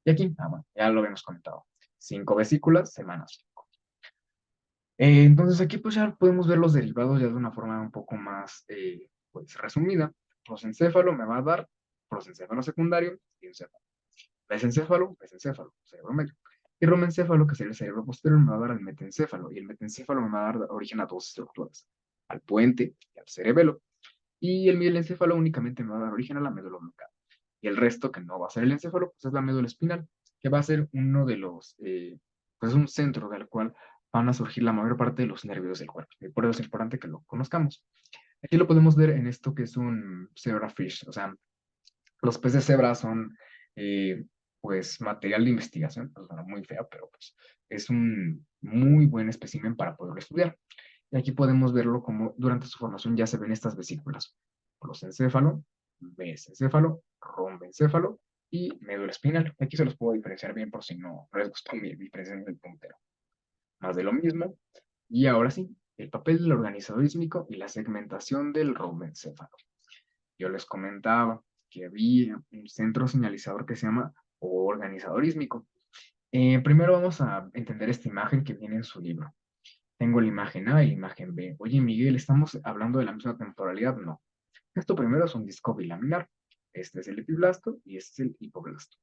Speaker 1: Y aquí, bueno, ya lo habíamos comentado. 5 vesículas, semana 5. Entonces aquí pues ya podemos ver los derivados ya de una forma un poco más pues resumida. Prosencéfalo me va a dar prosencéfalo secundario y encéfalo. Mesencéfalo, mesencéfalo, cerebro medio. Y romencéfalo, que sería el cerebro posterior, me va a dar al metencéfalo, y el metencéfalo me va a dar origen a dos estructuras, al puente y al cerebelo, y el mielencéfalo únicamente me va a dar origen a la médula oblongada. Y el resto, que no va a ser el encéfalo, pues es la médula espinal, que va a ser uno de los, pues un centro del cual van a surgir la mayor parte de los nervios del cuerpo. Y por eso es importante que lo conozcamos. Aquí lo podemos ver en esto que es un zebrafish, o sea, los peces cebra son, eh, pues, material de investigación, pues, bueno, muy feo, pero pues es un muy buen espécimen para poderlo estudiar. Y aquí podemos verlo como durante su formación ya se ven estas vesículas: prosencéfalo, mesencéfalo, rombencéfalo y médula espinal. Aquí se los puedo diferenciar bien por si no les gustó mi diferencia en el puntero. Más de lo mismo. Y ahora sí, el papel del organizador sísmico y la segmentación del rombencéfalo. Yo les comentaba que había un centro señalizador que se llama organizador sísmico. Primero vamos a entender esta imagen que viene en su libro. Tengo la imagen A y la imagen B. Oye, Miguel, ¿estamos hablando de la misma temporalidad? No. Esto primero es un disco bilaminar. Este es el epiblasto y este es el hipoblasto.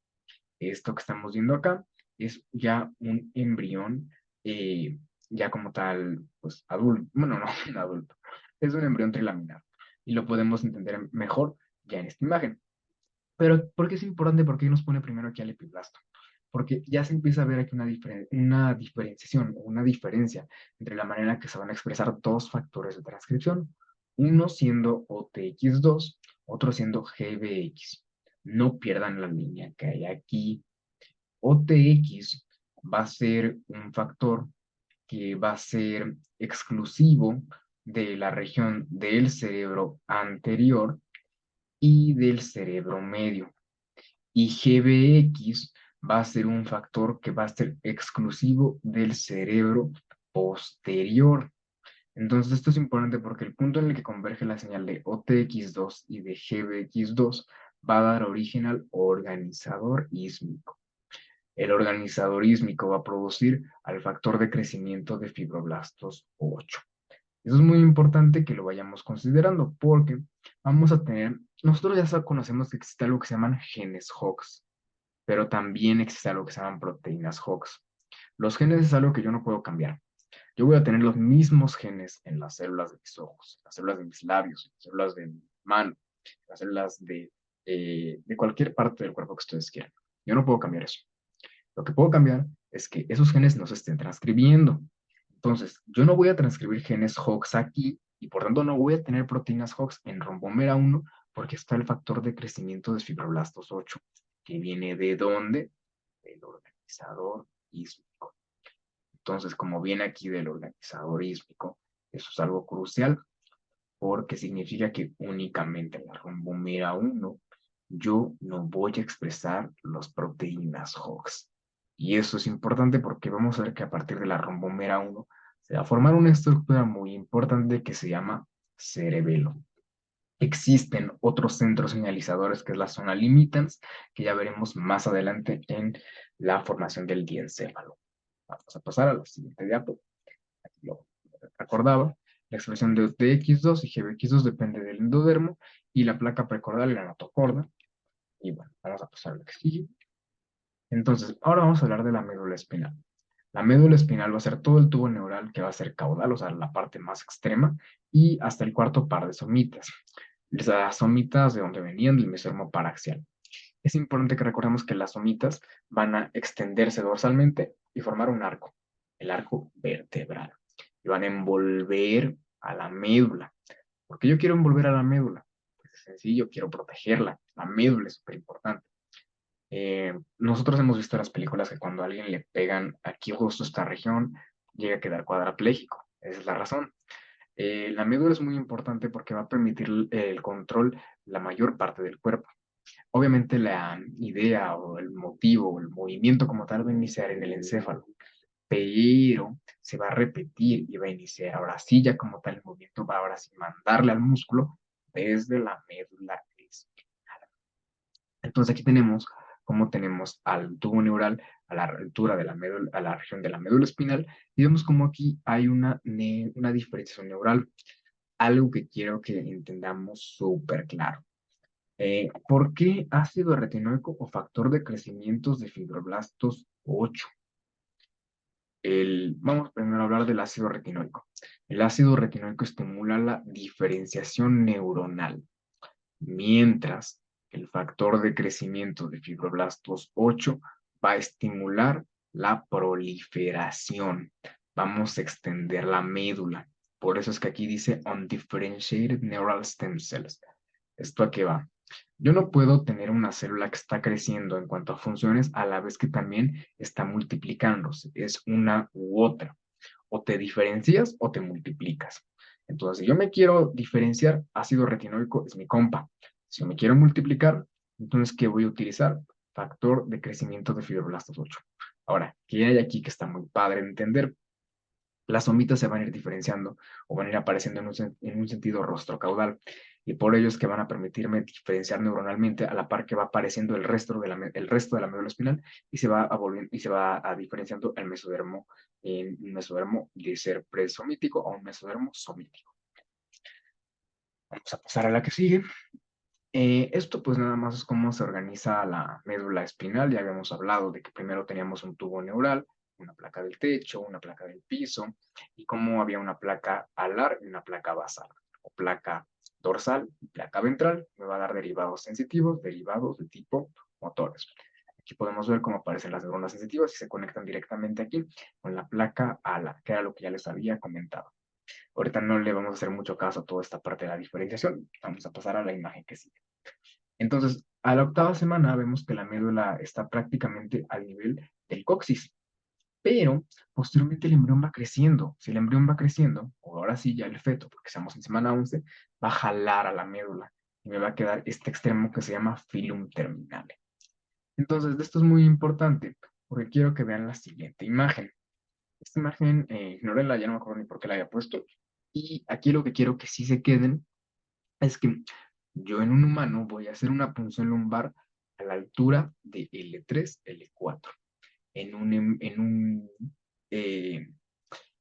Speaker 1: Esto que estamos viendo acá es ya un embrión, ya como tal, pues adulto. Bueno, no, un adulto. Es un embrión trilaminar. Y lo podemos entender mejor ya en esta imagen. Pero, ¿por qué es importante? Porque nos pone primero aquí al epiblasto. Porque ya se empieza a ver aquí una diferenciación, una diferencia entre la manera en que se van a expresar dos factores de transcripción, uno siendo OTX2, otro siendo GBX. No pierdan la línea que hay aquí. OTX va a ser un factor que va a ser exclusivo de la región del cerebro anterior y del cerebro medio. Y GBX va a ser un factor que va a ser exclusivo del cerebro posterior. Entonces, esto es importante porque el punto en el que converge la señal de OTX2 y de GBX2 va a dar origen al organizador ísmico. El organizador ísmico va a producir al factor de crecimiento de fibroblastos 8. Eso es muy importante que lo vayamos considerando porque vamos a tener, nosotros ya conocemos que existe algo que se llaman genes Hox, pero también existe algo que se llaman proteínas Hox. Los genes es algo que yo no puedo cambiar. Yo voy a tener los mismos genes en las células de mis ojos, en las células de mis labios, en las células de mi mano, en las células de cualquier parte del cuerpo que ustedes quieran. Yo no puedo cambiar eso. Lo que puedo cambiar es que esos genes no se estén transcribiendo. Entonces, yo no voy a transcribir genes Hox aquí y por tanto no voy a tener proteínas Hox en rombomera 1 porque está el factor de crecimiento de fibroblastos 8, que viene de dónde? Del organizador ísmico. Entonces, como viene aquí del organizador ísmico, eso es algo crucial porque significa que únicamente en la rombomera 1 yo no voy a expresar las proteínas Hox. Y eso es importante porque vamos a ver que a partir de la rombomera 1 se va a formar una estructura muy importante que se llama cerebelo. Existen otros centros señalizadores que es la zona limitans, que ya veremos más adelante en la formación del diencéfalo. Vamos a pasar a la siguiente diapo. Aquí lo recordaba. La expresión de TX2 y GBX2 depende del endodermo y la placa precordial y la notocorda. Y bueno, vamos a pasar a lo que sigue. Entonces, ahora vamos a hablar de la médula espinal. La médula espinal va a ser todo el tubo neural que va a ser caudal, o sea, la parte más extrema, y hasta el cuarto par de somitas. Las somitas de donde venían del mesodermo paraxial. Es importante que recordemos que las somitas van a extenderse dorsalmente y formar un arco, el arco vertebral, y van a envolver a la médula. ¿Por qué yo quiero envolver a la médula? Pues es sencillo, quiero protegerla. La médula es súper importante. Nosotros hemos visto en las películas que cuando a alguien le pegan aquí justo esta región, llega a quedar cuadrapléjico. Esa es la razón. La médula es muy importante porque va a permitir el control la mayor parte del cuerpo. Obviamente la idea o el motivo o el movimiento como tal va a iniciar en el encéfalo, pero se va a repetir y va a iniciar ahora sí ya como tal el movimiento va ahora sí mandarle al músculo desde la médula espinal. Entonces aquí tenemos cómo tenemos al tubo neural a la altura de la médula, a la región de la médula espinal y vemos como aquí hay una diferenciación neural, algo que quiero que entendamos súper claro. ¿Por qué ácido retinoico o factor de crecimiento de fibroblastos 8? Vamos primero a hablar del ácido retinoico. El ácido retinoico estimula la diferenciación neuronal, mientras que el factor de crecimiento de fibroblastos 8 va a estimular la proliferación. Vamos a extender la médula. Por eso es que aquí dice undifferentiated neural stem cells. ¿Esto a qué va? Yo no puedo tener una célula que está creciendo en cuanto a funciones a la vez que también está multiplicándose. Es una u otra. O te diferencias o te multiplicas. Entonces, si yo me quiero diferenciar, ácido retinoico es mi compa. Si yo me quiero multiplicar, entonces, ¿qué voy a utilizar? Factor de crecimiento de fibroblastos 8. Ahora, ¿qué hay aquí que está muy padre de entender? Las somitas se van a ir diferenciando o van a ir apareciendo en un sentido rostrocaudal. Y por ello es que van a permitirme diferenciar neuronalmente a la par que va apareciendo el resto de la médula espinal y se va y se va a diferenciando el mesodermo en un mesodermo de ser presomítico o un mesodermo somítico. Vamos a pasar a la que sigue. Esto pues nada más es cómo se organiza la médula espinal. Ya habíamos hablado de que primero teníamos un tubo neural, una placa del techo, una placa del piso, y cómo había una placa alar y una placa basal, o placa dorsal y placa ventral. Me va a dar derivados sensitivos, derivados de tipo motores. Aquí podemos ver cómo aparecen las neuronas sensitivas y se conectan directamente aquí con la placa alar, que era lo que ya les había comentado. Ahorita no le vamos a hacer mucho caso a toda esta parte de la diferenciación. Vamos a pasar a la imagen que sigue. Entonces, a la octava semana vemos que la médula está prácticamente al nivel del coxis, pero posteriormente el embrión va creciendo. Si el embrión va creciendo, o ahora sí ya el feto, porque estamos en semana 11, va a jalar a la médula y me va a quedar este extremo que se llama filum terminale. Entonces, esto es muy importante porque quiero que vean la siguiente imagen. Esta imagen, ignórenla, ya no me acuerdo ni por qué la había puesto. Y aquí lo que quiero que sí se queden es que yo en un humano voy a hacer una punción lumbar a la altura de L3, L4. En un eh,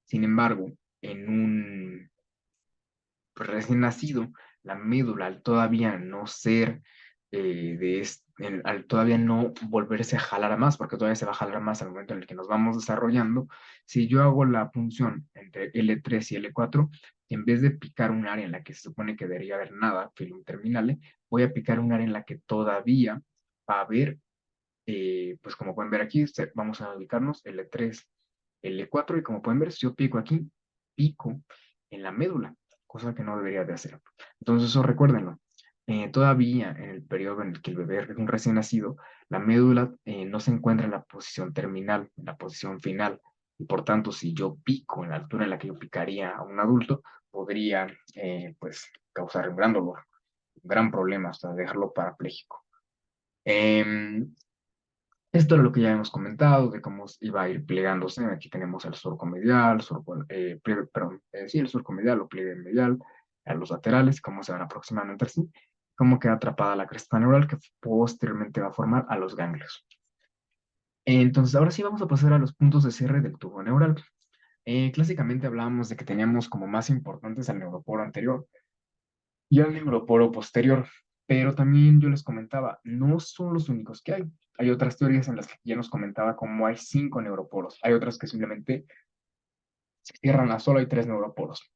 Speaker 1: sin embargo, en un recién nacido, la médula, al todavía no ser al todavía no volverse a jalar más, porque todavía se va a jalar más al momento en el que nos vamos desarrollando, si yo hago la punción entre L3 y L4, en vez de picar un área en la que se supone que debería haber nada, filum terminale, voy a picar un área en la que todavía va a haber, pues como pueden ver aquí, vamos a ubicarnos L3, L4, y como pueden ver, si yo pico aquí, pico en la médula, cosa que no debería de hacer. Entonces, eso recuérdenlo. Todavía en el periodo en el que el bebé es un recién nacido, la médula no se encuentra en la posición terminal, en la posición final. Y por tanto, si yo pico en la altura en la que yo picaría a un adulto, podría pues causar un gran dolor, un gran problema, hasta dejarlo parapléjico. Em, Esto era lo que ya hemos comentado, de cómo iba a ir plegándose. Aquí tenemos el surco medial, sí, el surco medial o pliegue medial, a los laterales, cómo se van aproximando entre sí, cómo queda atrapada la cresta neural que posteriormente va a formar a los ganglios. Entonces, ahora sí vamos a pasar a los puntos de cierre del tubo neural. Clásicamente hablábamos de que teníamos como más importantes al neuroporo anterior y al neuroporo posterior. Pero también yo les comentaba, no son los únicos que hay. Hay otras teorías en las que ya nos comentaba cómo hay 5 neuroporos. Hay otras que simplemente se cierran a solo hay 3 neuroporos.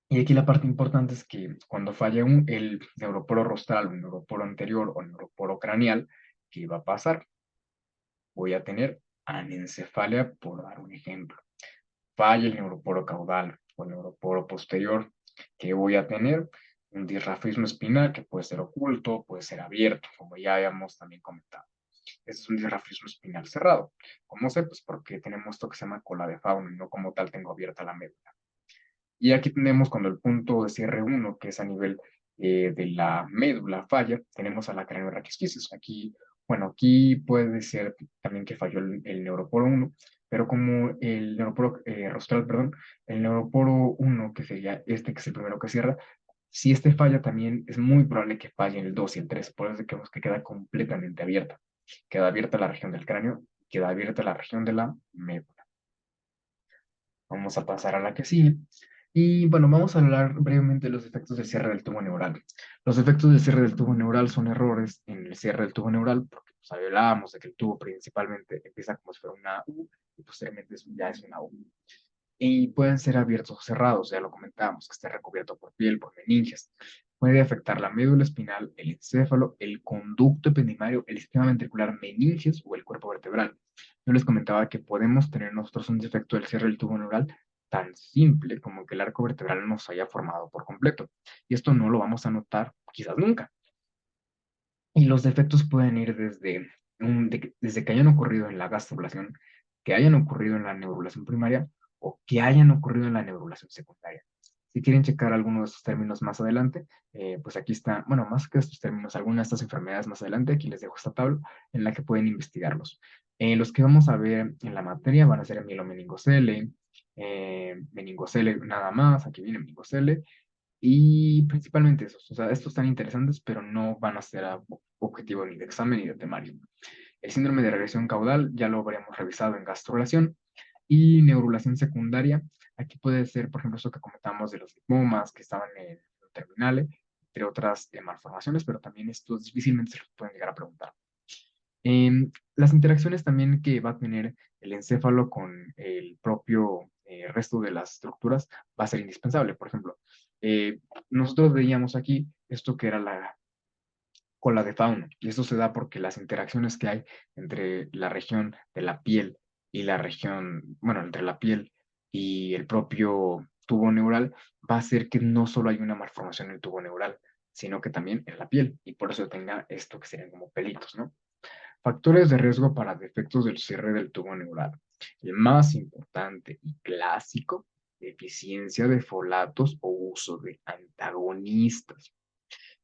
Speaker 1: Y aquí la parte importante es que cuando falla el neuroporo rostral, un neuroporo anterior o neuroporo craneal, ¿qué va a pasar? Voy a tener anencefalia, por dar un ejemplo. Falla el neuroporo caudal o el neuroporo posterior, que voy a tener un disrafismo espinal que puede ser oculto, puede ser abierto, como ya habíamos también comentado. Ese es un disrafismo espinal cerrado. ¿Cómo sé? Pues porque tenemos esto que se llama cola de fauno y no como tal tengo abierta la médula. Y aquí tenemos cuando el punto de cierre 1, que es a nivel de la médula, falla, tenemos a la craneorraquisquisis. Aquí, bueno, aquí puede ser también que falló el neuroporo 1, pero como el neuroporo rostral, perdón, el neuroporo 1, que sería este que es el primero que cierra, si este falla también es muy probable que falle el 2 y el 3, por eso es que queda completamente abierta. Queda abierta la región del cráneo, queda abierta la región de la médula. Vamos a pasar a la que sigue. Y bueno, vamos a hablar brevemente de los efectos del cierre del tubo neural. Los efectos del cierre del tubo neural son errores en el cierre del tubo neural, porque pues, hablábamos de que el tubo principalmente empieza como si fuera una U y posteriormente ya es una U. Y pueden ser abiertos o cerrados, ya lo comentábamos, que esté recubierto por piel, por meninges. Puede afectar la médula espinal, el encéfalo, el conducto ependimario, el sistema ventricular, meninges o el cuerpo vertebral. Yo les comentaba que podemos tener nosotros un defecto del cierre del tubo neural tan simple como que el arco vertebral no se haya formado por completo. Y esto no lo vamos a notar quizás nunca. Y los defectos pueden ir desde que hayan ocurrido en la gastroblación, que hayan ocurrido en la neurulación primaria o que hayan ocurrido en la neurulación secundaria. Si quieren checar alguno de estos términos más adelante, pues aquí está, bueno, más que estos términos, algunas de estas enfermedades más adelante, aquí les dejo esta tabla en la que pueden investigarlos. Los que vamos a ver en la materia van a ser mielomeningocele, meningocele nada más, aquí viene meningocele, y principalmente esos, o sea, estos están interesantes, pero no van a ser objetivo ni de examen ni de temario. El síndrome de regresión caudal ya lo habríamos revisado en gastrulación y neurulación secundaria. Aquí puede ser, por ejemplo, eso que comentamos de los lipomas que estaban en terminales, entre otras malformaciones, pero también estos difícilmente se los pueden llegar a preguntar. Las interacciones también que va a tener el encéfalo con el propio resto de las estructuras va a ser indispensable. Por ejemplo, nosotros veíamos aquí esto que era la cola de fauno, y esto se da porque las interacciones que hay entre la región de la piel y la región, bueno, entre la piel y el propio tubo neural va a hacer que no solo hay una malformación en el tubo neural, sino que también en la piel, y por eso tenga esto que serían como pelitos, ¿no? Factores de riesgo para defectos del cierre del tubo neural. El más importante y clásico, deficiencia de folatos o uso de antagonistas.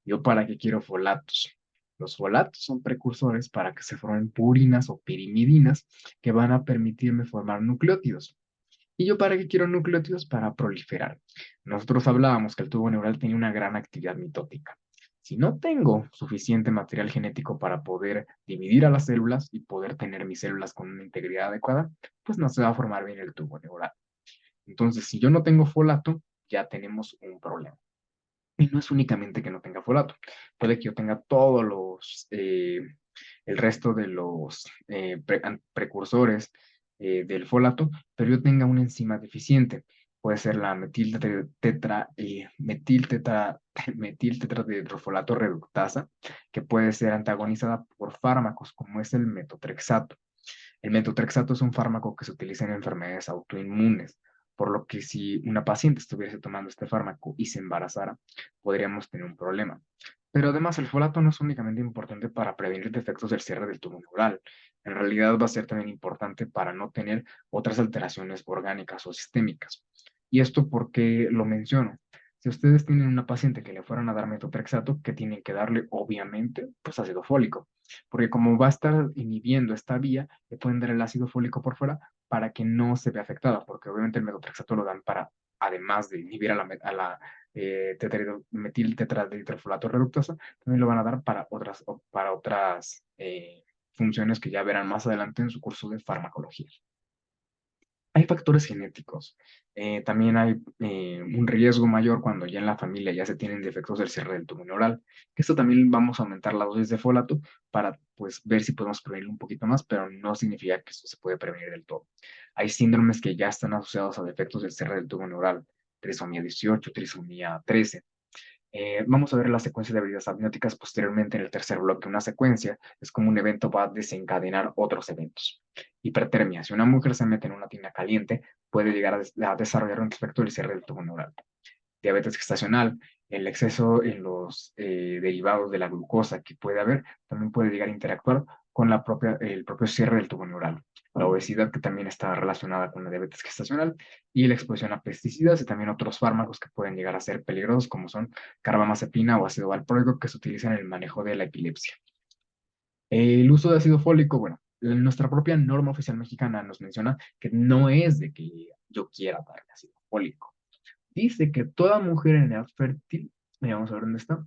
Speaker 1: ¿Yo para qué quiero folatos? Los folatos son precursores para que se formen purinas o pirimidinas que van a permitirme formar nucleótidos. ¿Y yo para qué quiero nucleótidos? Para proliferar. Nosotros hablábamos que el tubo neural tiene una gran actividad mitótica. Si no tengo suficiente material genético para poder dividir a las células y poder tener mis células con una integridad adecuada, pues no se va a formar bien el tubo neural. Entonces, si yo no tengo folato, ya tenemos un problema. Y no es únicamente que no tenga folato. Puede que yo tenga el resto de los precursores del folato, pero yo tenga una enzima deficiente. Puede ser la metiltetradihidrofolato reductasa, que puede ser antagonizada por fármacos como es el metotrexato. El metotrexato es un fármaco que se utiliza en enfermedades autoinmunes, por lo que si una paciente estuviese tomando este fármaco y se embarazara, podríamos tener un problema. Pero además el folato no es únicamente importante para prevenir defectos del cierre del tubo neural. En realidad va a ser también importante para no tener otras alteraciones orgánicas o sistémicas. ¿Y esto por qué lo menciono? Si ustedes tienen una paciente que le fueran a dar metotrexato, ¿qué tienen que darle? Obviamente, pues ácido fólico, porque como va a estar inhibiendo esta vía, le pueden dar el ácido fólico por fuera para que no se vea afectada, porque obviamente el metotrexato lo dan para, además de inhibir metiltetradihidrofolato reductasa, también lo van a dar para otras funciones que ya verán más adelante en su curso de farmacología. Hay factores genéticos. También hay un riesgo mayor cuando ya en la familia ya se tienen defectos del cierre del tubo neural. Esto también vamos a aumentar la dosis de folato para pues, ver si podemos prevenir un poquito más, pero no significa que esto se puede prevenir del todo. Hay síndromes que ya están asociados a defectos del cierre del tubo neural, trisomía 18, trisomía 13. Vamos a ver la secuencia de habilidades amnióticas posteriormente en el tercer bloque. Una secuencia es como un evento va a desencadenar otros eventos. Hipertermia. Si una mujer se mete en una tina caliente, puede llegar a desarrollar un defecto del cierre del tubo neural. Diabetes gestacional, el exceso en los derivados de la glucosa que puede haber, también puede llegar a interactuar con el propio cierre del tubo neural. La obesidad, que también está relacionada con la diabetes gestacional, y la exposición a pesticidas y también otros fármacos que pueden llegar a ser peligrosos, como son carbamazepina o ácido valproico, que se utilizan en el manejo de la epilepsia. El uso de ácido fólico, bueno, nuestra propia norma oficial mexicana nos menciona que no es de que yo quiera darle ácido fólico. Dice que toda mujer en edad fértil, vamos a ver dónde está,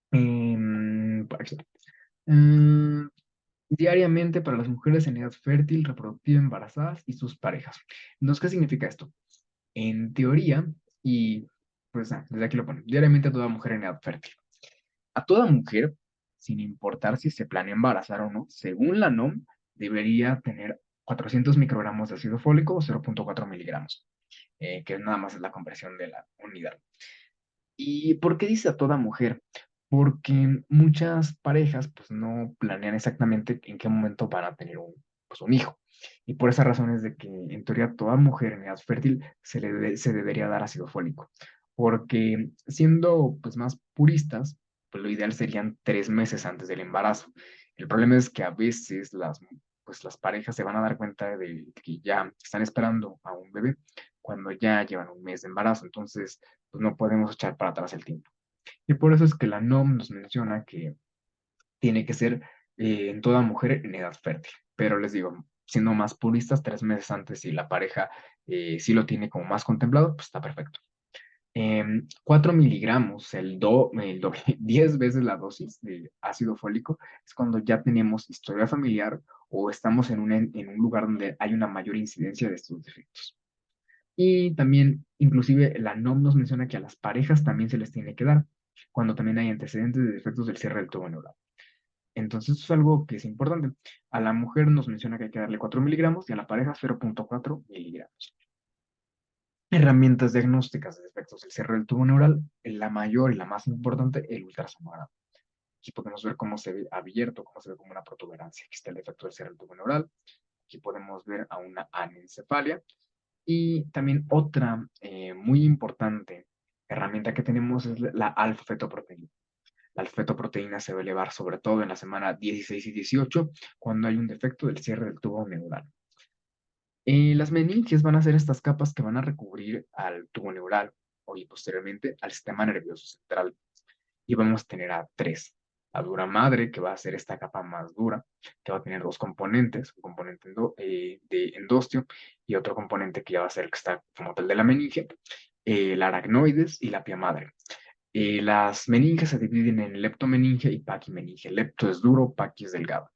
Speaker 1: por aquí está. Mm, diariamente para las mujeres en edad fértil, reproductiva, embarazadas y sus parejas. Entonces, ¿qué significa esto? En teoría, Y pues desde aquí lo ponen. Diariamente a toda mujer en edad fértil. A toda mujer, sin importar si se planea embarazar o no, según la NOM, debería tener 400 microgramos de ácido fólico o 0,4 miligramos, que nada más es la conversión de la unidad. ¿Y por qué dice a toda mujer? Porque muchas parejas pues no planean exactamente en qué momento van a tener pues, un hijo. Y por esa razón es de que en teoría toda mujer en edad fértil se debería dar ácido fólico. Porque siendo pues más puristas, pues lo ideal serían 3 meses antes del embarazo. El problema es que a veces pues las parejas se van a dar cuenta de que ya están esperando a un bebé cuando ya llevan un mes de embarazo. Entonces, pues no podemos echar para atrás el tiempo. Y por eso es que la NOM nos menciona que tiene que ser en toda mujer en edad fértil. Pero les digo, siendo más puristas, 3 meses antes, si la pareja sí lo tiene como más contemplado, pues está perfecto. 4 miligramos, el doble, 10 veces la dosis de ácido fólico, es cuando ya tenemos historia familiar o estamos en un lugar donde hay una mayor incidencia de estos defectos. Y también, inclusive, la NOM nos menciona que a las parejas también se les tiene que dar cuando también hay antecedentes de defectos del cierre del tubo neural. Entonces, eso es algo que es importante. A la mujer nos menciona que hay que darle 4 miligramos y a la pareja 0,4 miligramos. Herramientas diagnósticas de defectos del cierre del tubo neural, la mayor y la más importante, el ultrasonograma. Aquí podemos ver cómo se ve abierto, cómo se ve como una protuberancia. Aquí está el defecto del cierre del tubo neural. Aquí podemos ver a una anencefalia. Y también otra muy importante herramienta que tenemos es la alfa-fetoproteína. La alfa-fetoproteína se va a elevar sobre todo en la semana 16 y 18 cuando hay un defecto del cierre del tubo neural. Las meninges van a ser estas capas que van a recubrir al tubo neural y posteriormente al sistema nervioso central. Y vamos a tener a tres. La dura madre, que va a ser esta capa más dura, que va a tener dos componentes, un componente de endostio y otro componente que ya va a ser el que está como tal de la meninge, la aracnoides y la pia madre. Las meninges se dividen en leptomeninge y paquimeninge. Lepto es duro, paqui es delgado.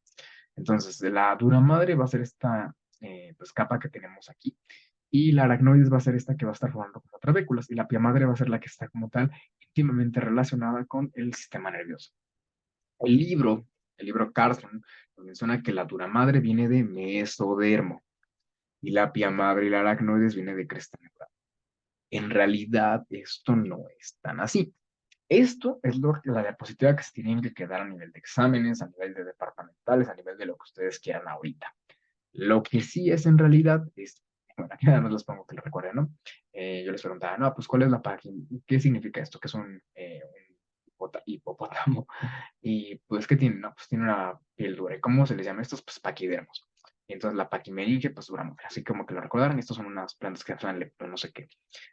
Speaker 1: Entonces, la dura madre va a ser esta pues, capa que tenemos aquí. Y la aracnoides va a ser esta que va a estar formando como trabéculas. Y la pia madre va a ser la que está como tal íntimamente relacionada con el sistema nervioso. El libro, el libro Carlson, nos menciona que la dura madre viene de mesodermo y la pia madre y la aracnoides viene de cresta neural. En realidad, esto no es tan así. Esto es la diapositiva que se tienen que quedar a nivel de exámenes, a nivel de departamentales, a nivel de lo que ustedes quieran ahorita. Lo que sí es en realidad es, bueno, aquí nada más les pongo que lo recuerden, ¿no? Yo les preguntaba, no, pues, ¿cuál es la página? ¿Qué significa esto? ¿Qué es un hipopótamo? Y, pues, ¿qué tiene? No, pues, tiene una piel dura. ¿Y cómo se les llama estos? Pues, paquidermos. Y entonces la paquimeninge, pues, dura mucho. Así como que lo recordaron, estos son unas plantas que se llaman, no sé qué,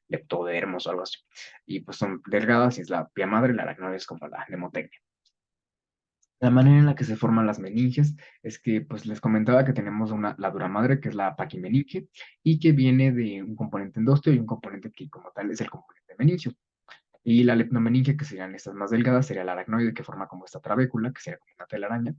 Speaker 1: leptodermos o algo así. Y, pues, son delgadas y es la pia madre y la aracnoides como la nemotecnia. La manera en la que se forman las meninges es que, pues les comentaba que tenemos la dura madre, que es la paquimeninge, y que viene de un componente endósteo y un componente que como tal es el componente meningio. Y la leptomeninge, que serían estas más delgadas, sería la aracnoide, que forma como esta trabécula, que sería como una telaraña.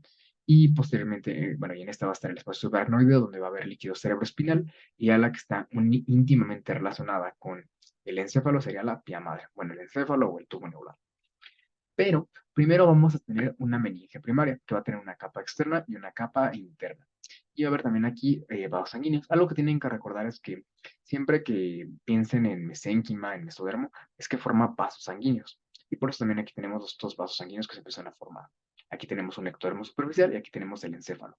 Speaker 1: Y posteriormente, bueno, y en esta va a estar el espacio subaracnoide, donde va a haber líquido cerebroespinal, y a la que está íntimamente relacionada con el encéfalo sería la pia madre, bueno, el encéfalo o el tubo neural. Pero primero vamos a tener una meninge primaria, que va a tener una capa externa y una capa interna. Y va a haber también aquí vasos sanguíneos. Algo que tienen que recordar es que siempre que piensen en mesénquima, en mesodermo, es que forma vasos sanguíneos. Y por eso también aquí tenemos estos vasos sanguíneos que se empiezan a formar. Aquí tenemos un ectodermo superficial y aquí tenemos el encéfalo.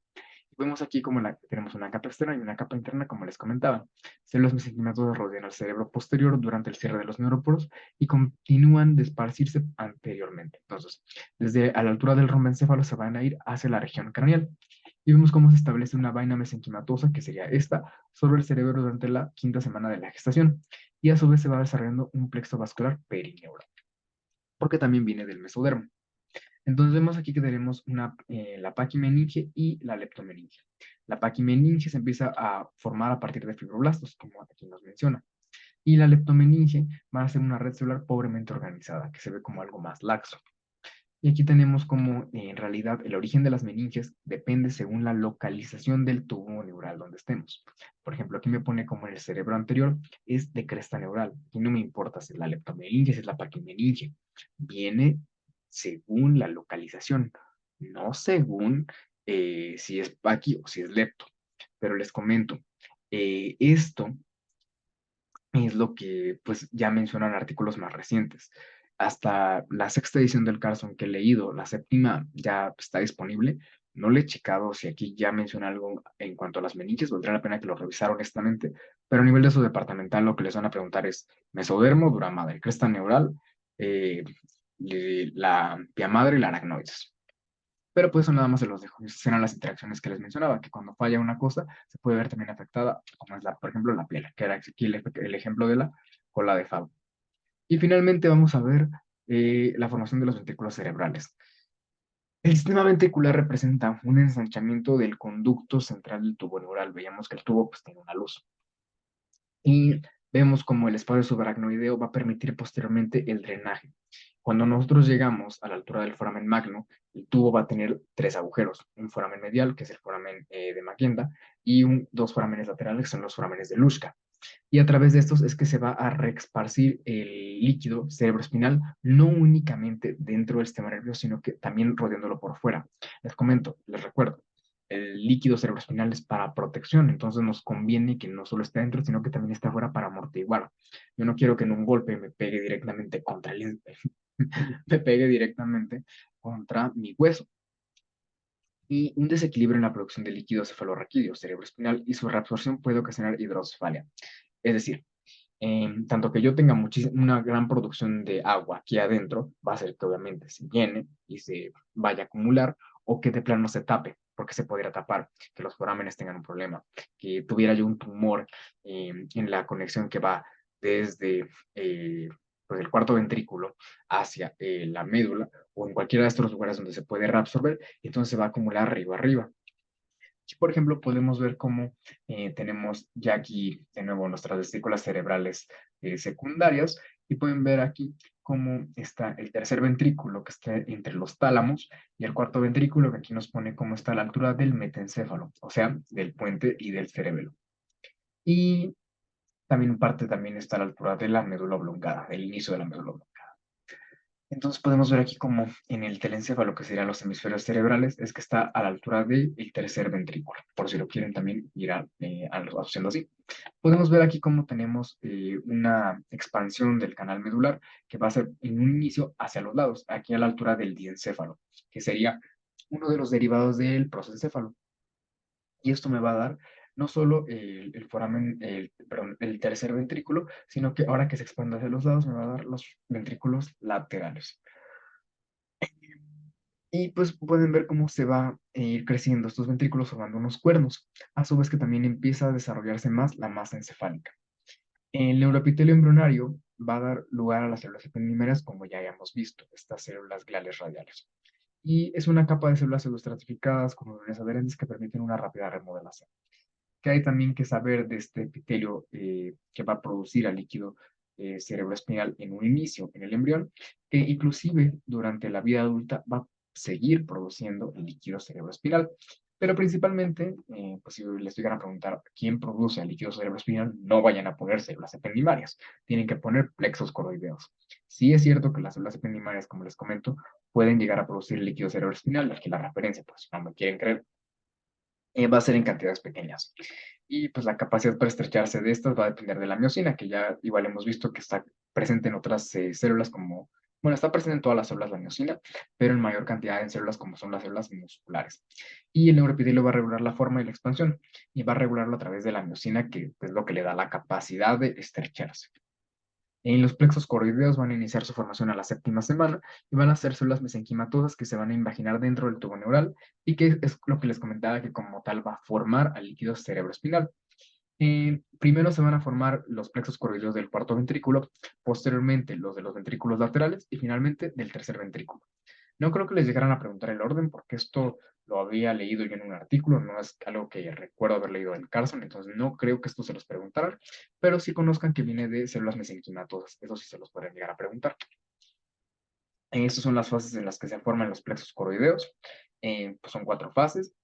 Speaker 1: Vemos aquí como tenemos una capa externa y una capa interna, como les comentaba. Células mesenquimatodas rodean al cerebro posterior durante el cierre de los neuroporos y continúan de esparcirse anteriormente. Entonces, desde a la altura del romboencéfalo se van a ir hacia la región craneal. Y vemos cómo se establece una vaina mesenquimatosa, que sería esta, sobre el cerebro durante la quinta semana de la gestación. Y a su vez se va desarrollando un plexo vascular perineural, porque también viene del mesodermo. Entonces vemos aquí que tenemos la paquimeninge y la leptomeninge. La paquimeninge se empieza a formar a partir de fibroblastos, como aquí nos menciona. Y la leptomeninge va a ser una red celular pobremente organizada, que se ve como algo más laxo. Y aquí tenemos como en realidad el origen de las meninges depende según la localización del tubo neural donde estemos. Por ejemplo, aquí me pone como en el cerebro anterior es de cresta neural. Aquí no me importa si es la leptomeninge, si es la paquimeninge. Viene según la localización, no según si es paqui o si es lepto. Pero les comento, esto es lo que pues ya mencionan artículos más recientes. Hasta la sexta edición del Carson que he leído, la séptima ya está disponible. No le he checado si aquí ya menciona algo en cuanto a las meninges, valdría la pena que lo revisara honestamente, pero a nivel de su departamental lo que les van a preguntar es mesodermo, dura madre, cresta neural, eh, la pia madre y la aracnoides. Pero pues eso nada más se los dejo. Esas eran las interacciones que les mencionaba, que cuando falla una cosa se puede ver también afectada, como es por ejemplo, la piel, que era aquí el ejemplo de la cola de Fabo. Y finalmente vamos a ver la formación de los ventrículos cerebrales. El sistema ventricular representa un ensanchamiento del conducto central del tubo neural. Veíamos que el tubo pues tiene una luz. Y vemos como el espacio subaracnoideo va a permitir posteriormente el drenaje. Cuando nosotros llegamos a la altura del foramen magno, el tubo va a tener tres agujeros, un foramen medial, que es el foramen de Maquenda, y dos forámenes laterales, que son los forámenes de Luschka. Y a través de estos es que se va a reesparcir el líquido cerebroespinal, no únicamente dentro del sistema nervioso, sino que también rodeándolo por fuera. Les comento, les recuerdo, el líquido cerebroespinal es para protección, entonces nos conviene que no solo esté dentro, sino que también esté afuera para amortiguar. Yo no quiero que en un golpe me pegue directamente contra me pegue directamente contra mi hueso. Y un desequilibrio en la producción de líquido cefalorraquídeo cerebroespinal y su reabsorción puede ocasionar hidrocefalia. Es decir, tanto que yo tenga una gran producción de agua aquí adentro, va a hacer que obviamente se llene y se vaya a acumular, o que de plano se tape, porque se podría tapar, que los forámenes tengan un problema, que tuviera yo un tumor en la conexión que va desde pues el cuarto ventrículo hacia la médula, o en cualquiera de estos lugares donde se puede reabsorber, entonces se va a acumular arriba. Aquí, por ejemplo, podemos ver cómo tenemos ya aquí de nuevo nuestras vesículas cerebrales secundarias, y pueden ver aquí cómo está el tercer ventrículo que está entre los tálamos y el cuarto ventrículo que aquí nos pone cómo está a la altura del metencéfalo, o sea, del puente y del cerebelo. Y también parte también está a la altura de la médula oblongada, del inicio de la médula oblongada. Entonces podemos ver aquí como en el telencéfalo, que serían los hemisferios cerebrales, es que está a la altura del tercer ventrículo, por si lo quieren también ir haciendo así. Podemos ver aquí cómo tenemos una expansión del canal medular que va a ser en un inicio hacia los lados, aquí a la altura del diencéfalo, que sería uno de los derivados del prosencéfalo. Y esto me va a dar no solo el foramen, perdón, el tercer ventrículo, sino que ahora que se expande hacia los lados me va a dar los ventrículos laterales. Y pues pueden ver cómo se va a ir creciendo estos ventrículos formando unos cuernos, a su vez que también empieza a desarrollarse más la masa encefálica. El neuroepitelio embrionario va a dar lugar a las células ependimerias, como ya hayamos visto, estas células gliales radiales. Y es una capa de células pseudoestratificadas con neuronas adherentes que permiten una rápida remodelación. Que hay también que saber de este epitelio que va a producir al líquido cerebroespinal en un inicio, en el embrión, que inclusive durante la vida adulta va a seguir produciendo el líquido cerebroespinal. Pero principalmente, pues si les llegan a preguntar quién produce el líquido cerebroespinal, no vayan a poner células ependimarias, tienen que poner plexos coroideos. Sí es cierto que las células ependimarias, como les comento, pueden llegar a producir líquido cerebroespinal, aquí la referencia, pues si no me quieren creer, va a ser en cantidades pequeñas. Y pues la capacidad para estrecharse de estas va a depender de la miosina, que ya igual hemos visto que está presente en otras células como, bueno, está presente en todas las células la miosina, pero en mayor cantidad en células como son las células musculares. Y el neuroepitelio va a regular la forma y la expansión, y va a regularlo a través de la miosina, que es lo que le da la capacidad de estrecharse. En los plexos coroideos van a iniciar su formación a la séptima semana y van a ser células mesenquimatosas que se van a imaginar dentro del tubo neural, y que es lo que les comentaba, que como tal va a formar al líquido cerebroespinal. Primero se van a formar los plexos coroideos del cuarto ventrículo, posteriormente los de los ventrículos laterales y finalmente del tercer ventrículo. No creo que les llegaran a preguntar el orden, porque esto lo había leído yo en un artículo, no es algo que recuerdo haber leído en Carson, entonces no creo que esto se los preguntaran, pero sí conozcan que viene de células mesenquimatosas, eso sí se los pueden llegar a preguntar. Estas son las fases en las que se forman los plexos coroideos. Pues son 4 fases.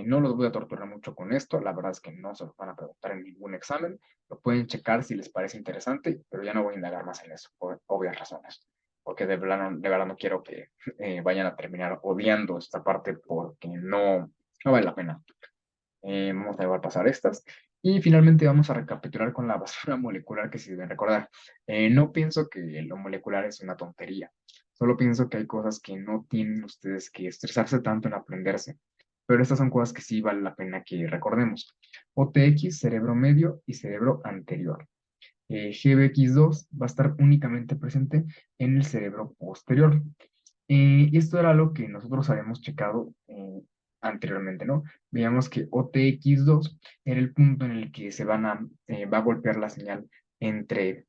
Speaker 1: No los voy a torturar mucho con esto, la verdad es que no se los van a preguntar en ningún examen, lo pueden checar si les parece interesante, pero ya no voy a indagar más en eso, por obvias razones, porque de verdad no quiero que vayan a terminar odiando esta parte porque no vale la pena. Vamos a dejar pasar estas. Y finalmente vamos a recapitular con la basura molecular que se deben recordar. No pienso que lo molecular es una tontería. Solo pienso que hay cosas que no tienen ustedes que estresarse tanto en aprenderse. Pero estas son cosas que sí vale la pena que recordemos. OTX, cerebro medio y cerebro anterior. GBX2 va a estar únicamente presente en el cerebro posterior. Y esto era algo que nosotros habíamos checado anteriormente, ¿no? Veíamos que OTX2 era el punto en el que va a golpear la señal entre,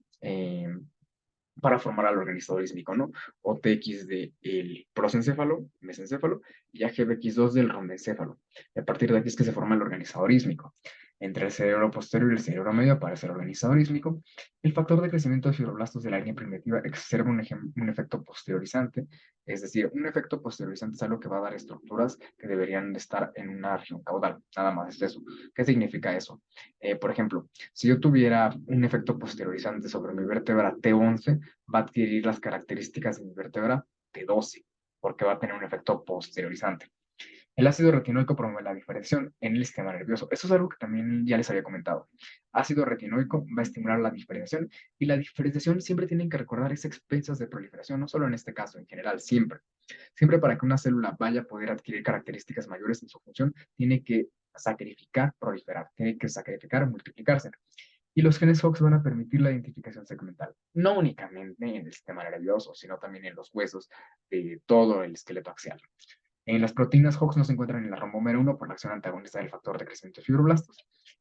Speaker 1: para formar al organizador sísmico, ¿no? OTX del prosencéfalo, mesencéfalo, y AGBX2 del romencéfalo. Y a partir de aquí es que se forma el organizador sísmico. Entre el cerebro posterior y el cerebro medio aparece el organizador sísmico. El factor de crecimiento de fibroblastos de la línea primitiva exacerba un efecto posteriorizante, es decir, un efecto posteriorizante es algo que va a dar estructuras que deberían de estar en una región caudal, nada más es eso. ¿Qué significa eso? Por ejemplo, si yo tuviera un efecto posteriorizante sobre mi vértebra T11, va a adquirir las características de mi vértebra T12, porque va a tener un efecto posteriorizante. El ácido retinoico promueve la diferenciación en el sistema nervioso. Eso es algo que también ya les había comentado. Ácido retinoico va a estimular la diferenciación y la diferenciación siempre tienen que recordar es expensas de proliferación, no solo en este caso, en general, siempre. Siempre para que una célula vaya a poder adquirir características mayores en su función, tiene que sacrificar proliferar, tiene que sacrificar multiplicarse. Y los genes Hox van a permitir la identificación segmental, no únicamente en el sistema nervioso, sino también en los huesos de todo el esqueleto axial. En las proteínas Hox no se encuentran en la rombómera 1 por la acción antagonista del factor de crecimiento de fibroblastos.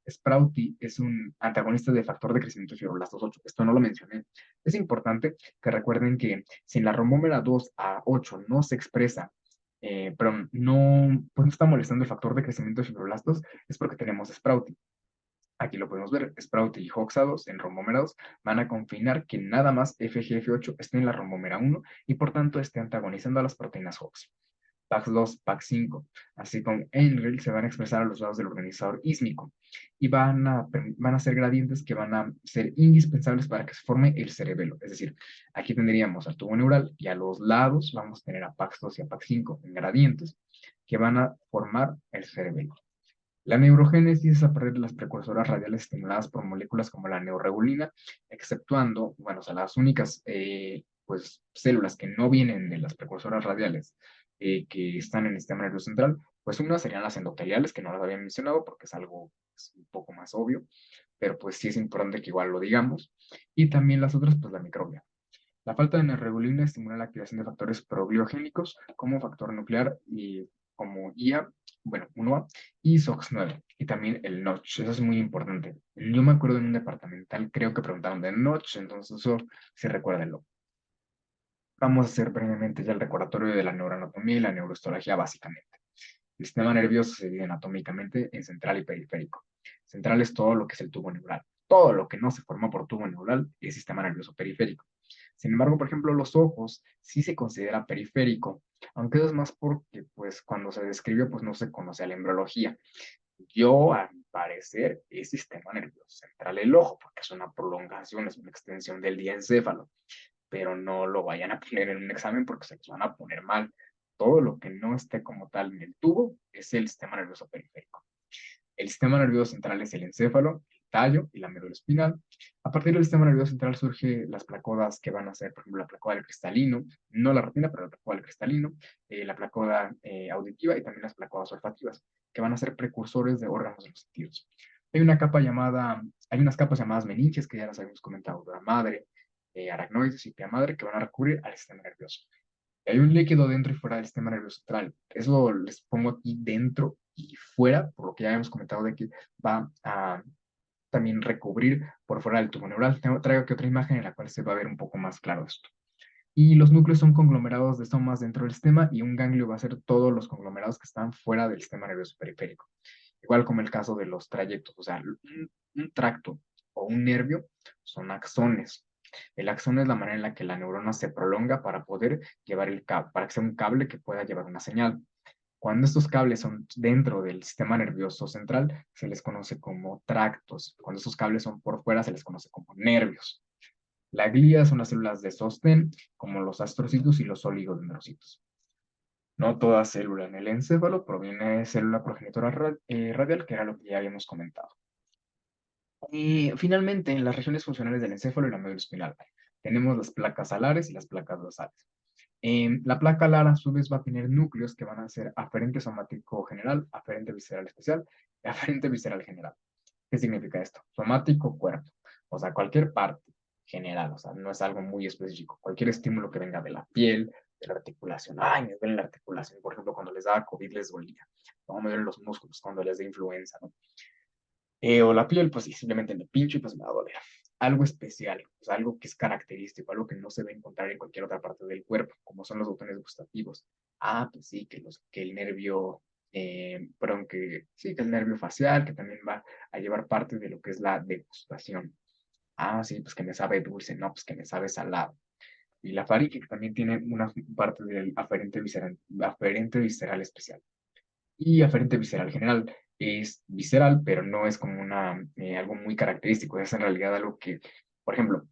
Speaker 1: Sprouty es un antagonista del factor de crecimiento de fibroblastos 8. Esto no lo mencioné. Es importante que recuerden que si en la rombómera 2 a 8 no se expresa, pero pues no está molestando el factor de crecimiento de fibroblastos, es porque tenemos Sprouty. Aquí lo podemos ver, Sprout y Hoxados en rombómera 2 van a confinar que nada más FGF8 esté en la rombómera 1 y por tanto esté antagonizando a las proteínas Hox. PAX2, PAX5, así como Enril se van a expresar a los lados del organizador ísmico y van a ser gradientes que van a ser indispensables para que se forme el cerebelo. Es decir, aquí tendríamos al tubo neural y a los lados vamos a tener a PAX2 y a PAX5 en gradientes que van a formar el cerebelo. La neurogénesis es a partir de las precursoras radiales estimuladas por moléculas como la neuregulina, exceptuando, bueno, o sea, las únicas pues, células que no vienen de las precursoras radiales que están en el sistema nervioso central, pues unas serían las endoteliales, que no las había mencionado porque es algo un poco más obvio, pero pues sí es importante que igual lo digamos, y también las otras, pues la microbia. La falta de neurregulina estimula la activación de factores progliogénicos como factor nuclear y como IA, bueno, 1A, y SOX9, y también el Notch. Eso es muy importante. Yo me acuerdo en un departamental, creo que preguntaron de Notch, entonces eso sí recuérdenlo. Vamos a hacer brevemente ya el recordatorio de la neuroanatomía y la neurohistología básicamente. El sistema nervioso se divide anatómicamente en central y periférico. Central es todo lo que es el tubo neural. Todo lo que no se formó por tubo neural es sistema nervioso periférico. Sin embargo, por ejemplo, los ojos sí se considera periférico, aunque eso es más porque pues cuando se describió pues no se conoce la embriología. Yo, a mi parecer, es sistema nervioso central el ojo, porque es una prolongación, es una extensión del diencéfalo, pero no lo vayan a poner en un examen porque se los van a poner mal. Todo lo que no esté como tal en el tubo es el sistema nervioso periférico. El sistema nervioso central es el encéfalo, el tallo y la médula espinal. A partir del sistema nervioso central surgen las placodas que van a ser, por ejemplo, la placoda del cristalino, no la retina, pero la placoda del cristalino, la placoda auditiva y también las placodas olfativas, que van a ser precursores de órganos de los sentidos. Hay unas capas llamadas meninges, que ya las habíamos comentado, la madre, aracnoides y pia madre, que van a recurrir al sistema nervioso. Hay un líquido dentro y fuera del sistema nervioso central. Eso les pongo aquí dentro y fuera, por lo que ya hemos comentado de que va a también recubrir por fuera del tubo neural. Traigo aquí otra imagen en la cual se va a ver un poco más claro esto. Y los núcleos son conglomerados de estomas dentro del sistema y un ganglio va a ser todos los conglomerados que están fuera del sistema nervioso periférico. Igual como el caso de los trayectos, o sea, un tracto o un nervio son axones. El axón es la manera en la que la neurona se prolonga para poder llevar para que sea un cable que pueda llevar una señal. Cuando estos cables son dentro del sistema nervioso central, se les conoce como tractos. Cuando estos cables son por fuera, se les conoce como nervios. La glía son las células de sostén, como los astrocitos y los oligodendrocitos. No toda célula en el encéfalo proviene de célula progenitora radial, que era lo que ya habíamos comentado. Y finalmente, en las regiones funcionales del encéfalo y la médula espinal, tenemos las placas alares y las placas basales. La placa alar, a su vez, va a tener núcleos que van a ser aferente somático general, aferente visceral especial y aferente visceral general. ¿Qué significa esto? Somático, cuerpo. O sea, cualquier parte general, o sea, no es algo muy específico. Cualquier estímulo que venga de la piel, de la articulación. Ay, me duele la articulación. Por ejemplo, cuando les da COVID les dolía. No, me duelen los músculos cuando les da influenza, ¿no? O la piel, pues sí, simplemente me pincho y pues me va a doler. Algo especial, o sea, algo que es característico, algo que no se va a encontrar en cualquier otra parte del cuerpo, como son los botones gustativos. Ah, pues sí, que el nervio, perdón, que sí, que el nervio facial, que también va a llevar parte de lo que es la degustación. Ah, sí, pues que me sabe dulce, no, pues que me sabe salado. Y la faringe, que también tiene una parte del aferente visceral especial. Y aferente visceral general es visceral, pero no es como algo muy característico, es en realidad algo que, por ejemplo,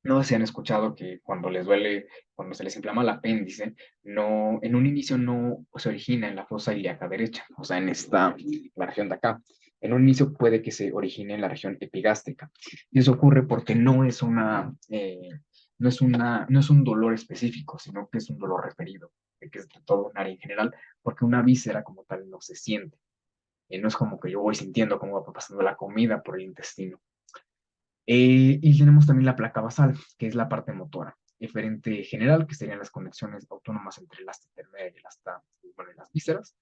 Speaker 1: no sé si han escuchado que cuando les duele, cuando se les inflama el apéndice, no, en un inicio no se origina en la fosa ilíaca derecha, o sea, la región de acá. En un inicio puede que se origine en la región epigástrica. Y eso ocurre porque no es un dolor específico, sino que es un dolor referido, que es de todo un área en general, porque una víscera como tal no se siente. No es como que yo voy sintiendo cómo va pasando la comida por el intestino. Y tenemos también la placa basal, que es la parte motora. Eferente general, que serían las conexiones autónomas entre el asta intermedia y bueno, y las vísceras.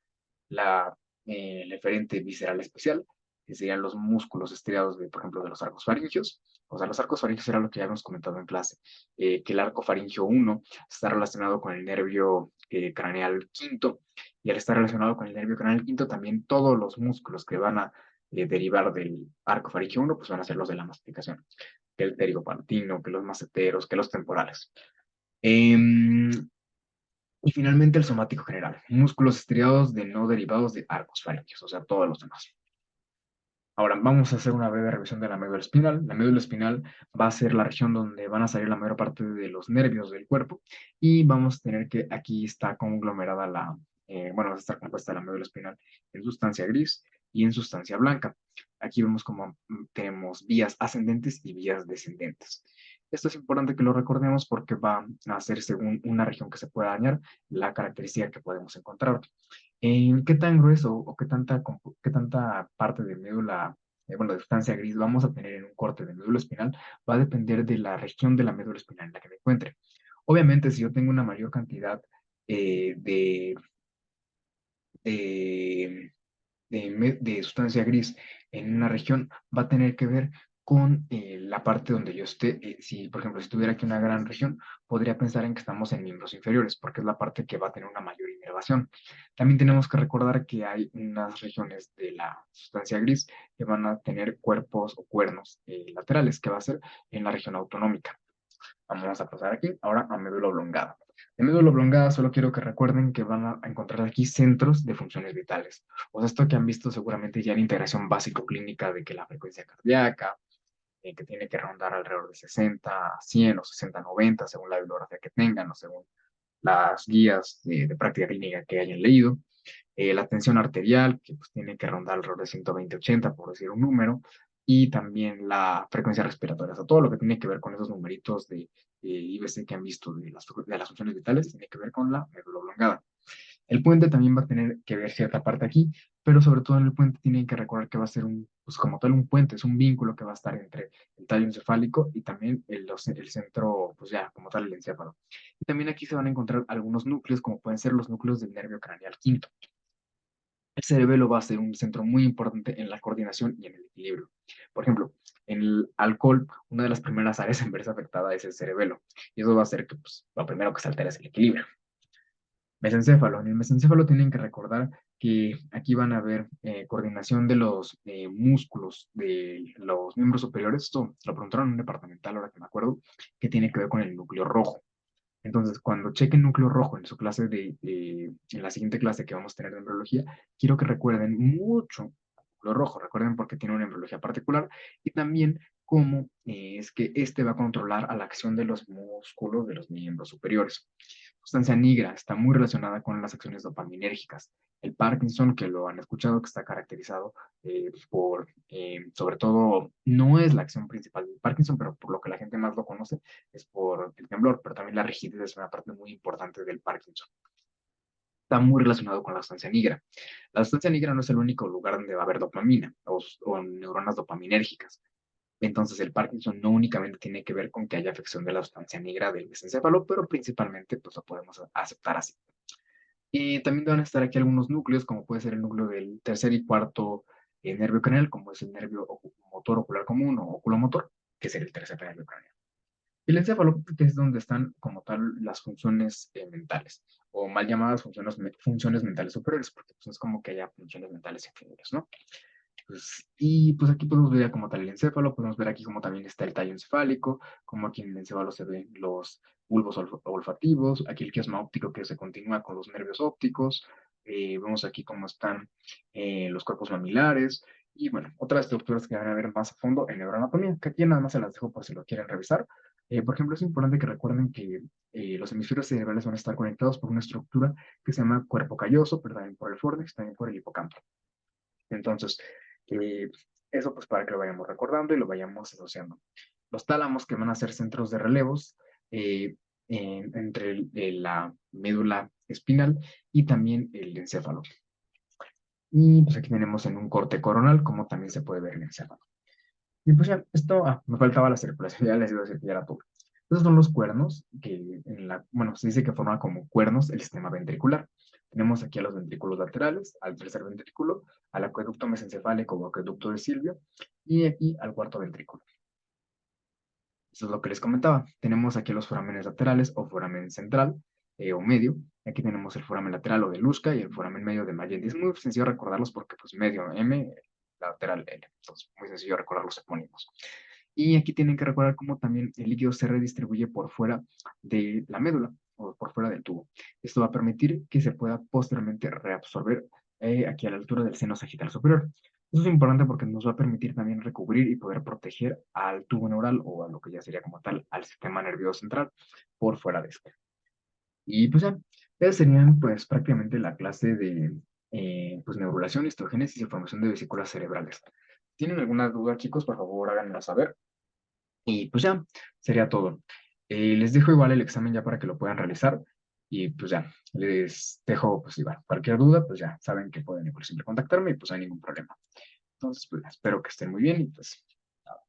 Speaker 1: El eferente visceral especial, que serían los músculos estriados, por ejemplo, de los arcos faringios. O sea, los arcos faringios era lo que ya hemos comentado en clase, que el arco faringio 1 está relacionado con el nervio craneal quinto, y al estar relacionado con el nervio craneal quinto, también todos los músculos que van a derivar del arco faringio 1, pues van a ser los de la masticación, que el pterigopalatino, que los maceteros, que los temporales. Em, y finalmente el somático general, músculos estriados de no derivados de arcos faringios, o sea, todos los demás. Ahora vamos a hacer una breve revisión de la médula espinal. La médula espinal va a ser la región donde van a salir la mayor parte de los nervios del cuerpo, y vamos a tener que aquí está conglomerada bueno, va a estar compuesta la médula espinal en sustancia gris y en sustancia blanca. Aquí vemos como tenemos vías ascendentes y vías descendentes. Esto es importante que lo recordemos porque va a ser según una región que se pueda dañar la característica que podemos encontrar. ¿Qué tan grueso o qué tanta parte de médula, bueno, de sustancia gris vamos a tener en un corte de médula espinal? Va a depender de la región de la médula espinal en la que me encuentre. Obviamente, si yo tengo una mayor cantidad eh, de, de de sustancia gris en una región va a tener que ver con la parte donde yo esté. Si, por ejemplo, si tuviera aquí una gran región, podría pensar en que estamos en miembros inferiores, porque es la parte que va a tener una mayor inervación. También tenemos que recordar que hay unas regiones de la sustancia gris que van a tener cuerpos o cuernos laterales, que va a ser en la región autonómica. Vamos a pasar aquí ahora a médula oblongada. De médula oblongada solo quiero que recuerden que van a encontrar aquí centros de funciones vitales. O sea, esto que han visto seguramente ya en integración básico-clínica de que la frecuencia cardíaca, que tiene que rondar alrededor de 60 a 100 o 60 a 90, según la bibliografía que tengan o según las guías de práctica clínica que hayan leído. La tensión arterial, que pues tiene que rondar alrededor de 120-80, por decir un número, y también la frecuencia respiratoria, o sea, todo lo que tiene que ver con esos numeritos de IBC que han visto de las funciones vitales, tiene que ver con la médula oblongada. El puente también va a tener que ver cierta parte aquí, pero sobre todo en el puente tienen que recordar que va a ser pues como tal un puente, es un vínculo que va a estar entre el tallo encefálico y también el centro, pues ya, como tal el encéfalo. Y también aquí se van a encontrar algunos núcleos, como pueden ser los núcleos del nervio craneal quinto. El cerebelo va a ser un centro muy importante en la coordinación y en el equilibrio. Por ejemplo, en el alcohol, una de las primeras áreas en verse afectada es el cerebelo. Y eso va a hacer que, pues, lo primero que se altera es el equilibrio. Mesencéfalo. En el mesencéfalo tienen que recordar que aquí van a ver coordinación de los músculos de los miembros superiores. Esto lo preguntaron en un departamental, ahora que me acuerdo, que tiene que ver con el núcleo rojo. Entonces, cuando chequen núcleo rojo en su clase en la siguiente clase que vamos a tener de embriología, quiero que recuerden mucho el núcleo rojo. Recuerden porque tiene una embriología particular y también cómo es que este va a controlar a la acción de los músculos de los miembros superiores. Sustancia negra está muy relacionada con las acciones dopaminérgicas. El Parkinson, que lo han escuchado, que está caracterizado sobre todo, no es la acción principal del Parkinson, pero por lo que la gente más lo conoce es por el temblor, pero también la rigidez es una parte muy importante del Parkinson. Está muy relacionado con la sustancia negra. La sustancia negra no es el único lugar donde va a haber dopamina o neuronas dopaminérgicas. Entonces, el Parkinson no únicamente tiene que ver con que haya afección de la sustancia negra del mesencéfalo, pero principalmente pues, lo podemos aceptar así. Y también van a estar aquí algunos núcleos, como puede ser el núcleo del tercer y cuarto nervio craneal, como es el nervio motor ocular común o oculomotor, que es el tercer nervio craneal. Y el encéfalo, que es donde están como tal las funciones mentales, o mal llamadas funciones mentales superiores, porque pues, es como que haya funciones mentales inferiores, ¿no? Pues, y pues aquí podemos ver como tal el encéfalo, podemos ver aquí como también está el tallo encefálico, como aquí en el encéfalo se ven los bulbos olfativos, aquí el quiasma óptico que se continúa con los nervios ópticos, vemos aquí cómo están los cuerpos mamilares, y bueno, otras estructuras que van a ver más a fondo en neuroanatomía, que aquí nada más se las dejo por si lo quieren revisar. Por ejemplo, es importante que recuerden que los hemisferios cerebrales van a estar conectados por una estructura que se llama cuerpo calloso, pero también por el fornix, también por el hipocampo. Entonces, eh, eso pues para que lo vayamos recordando y lo vayamos asociando. Los tálamos que van a ser centros de relevos eh, entre la médula espinal y también el encéfalo. Y pues aquí tenemos en un corte coronal, como también se puede ver en el encéfalo. Y pues ya, esto, me faltaba la circulación, ya les iba a decir que ya era todo. Estos son los cuernos, que bueno, se dice que forman como cuernos el sistema ventricular. Tenemos aquí a los ventrículos laterales, al tercer ventrículo, al acueducto mesencefálico o acueducto de Silvio, y aquí al cuarto ventrículo. Eso es lo que les comentaba. Tenemos aquí los forámenes laterales o foramen central o medio. Aquí tenemos el foramen lateral o de Lusca y el foramen medio de Magendie. Es muy sencillo recordarlos porque pues medio M, lateral L. Entonces, muy sencillo recordar los epónimos. Y aquí tienen que recordar cómo también el líquido se redistribuye por fuera de la médula o por fuera del tubo. Esto va a permitir que se pueda posteriormente reabsorber aquí a la altura del seno sagital superior. Eso es importante porque nos va a permitir también recubrir y poder proteger al tubo neural o a lo que ya sería como tal al sistema nervioso central por fuera de este. Y pues ya, esas serían pues prácticamente la clase de pues, neurulación, histogénesis y formación de vesículas cerebrales. ¿Tienen alguna duda, chicos? Por favor, háganmela saber. Y pues ya, sería todo. Les dejo igual el examen ya para que lo puedan realizar. Y pues ya, les dejo pues igual. Cualquier duda, pues ya saben que pueden igual siempre contactarme y pues no hay ningún problema. Entonces, pues espero que estén muy bien y pues nada.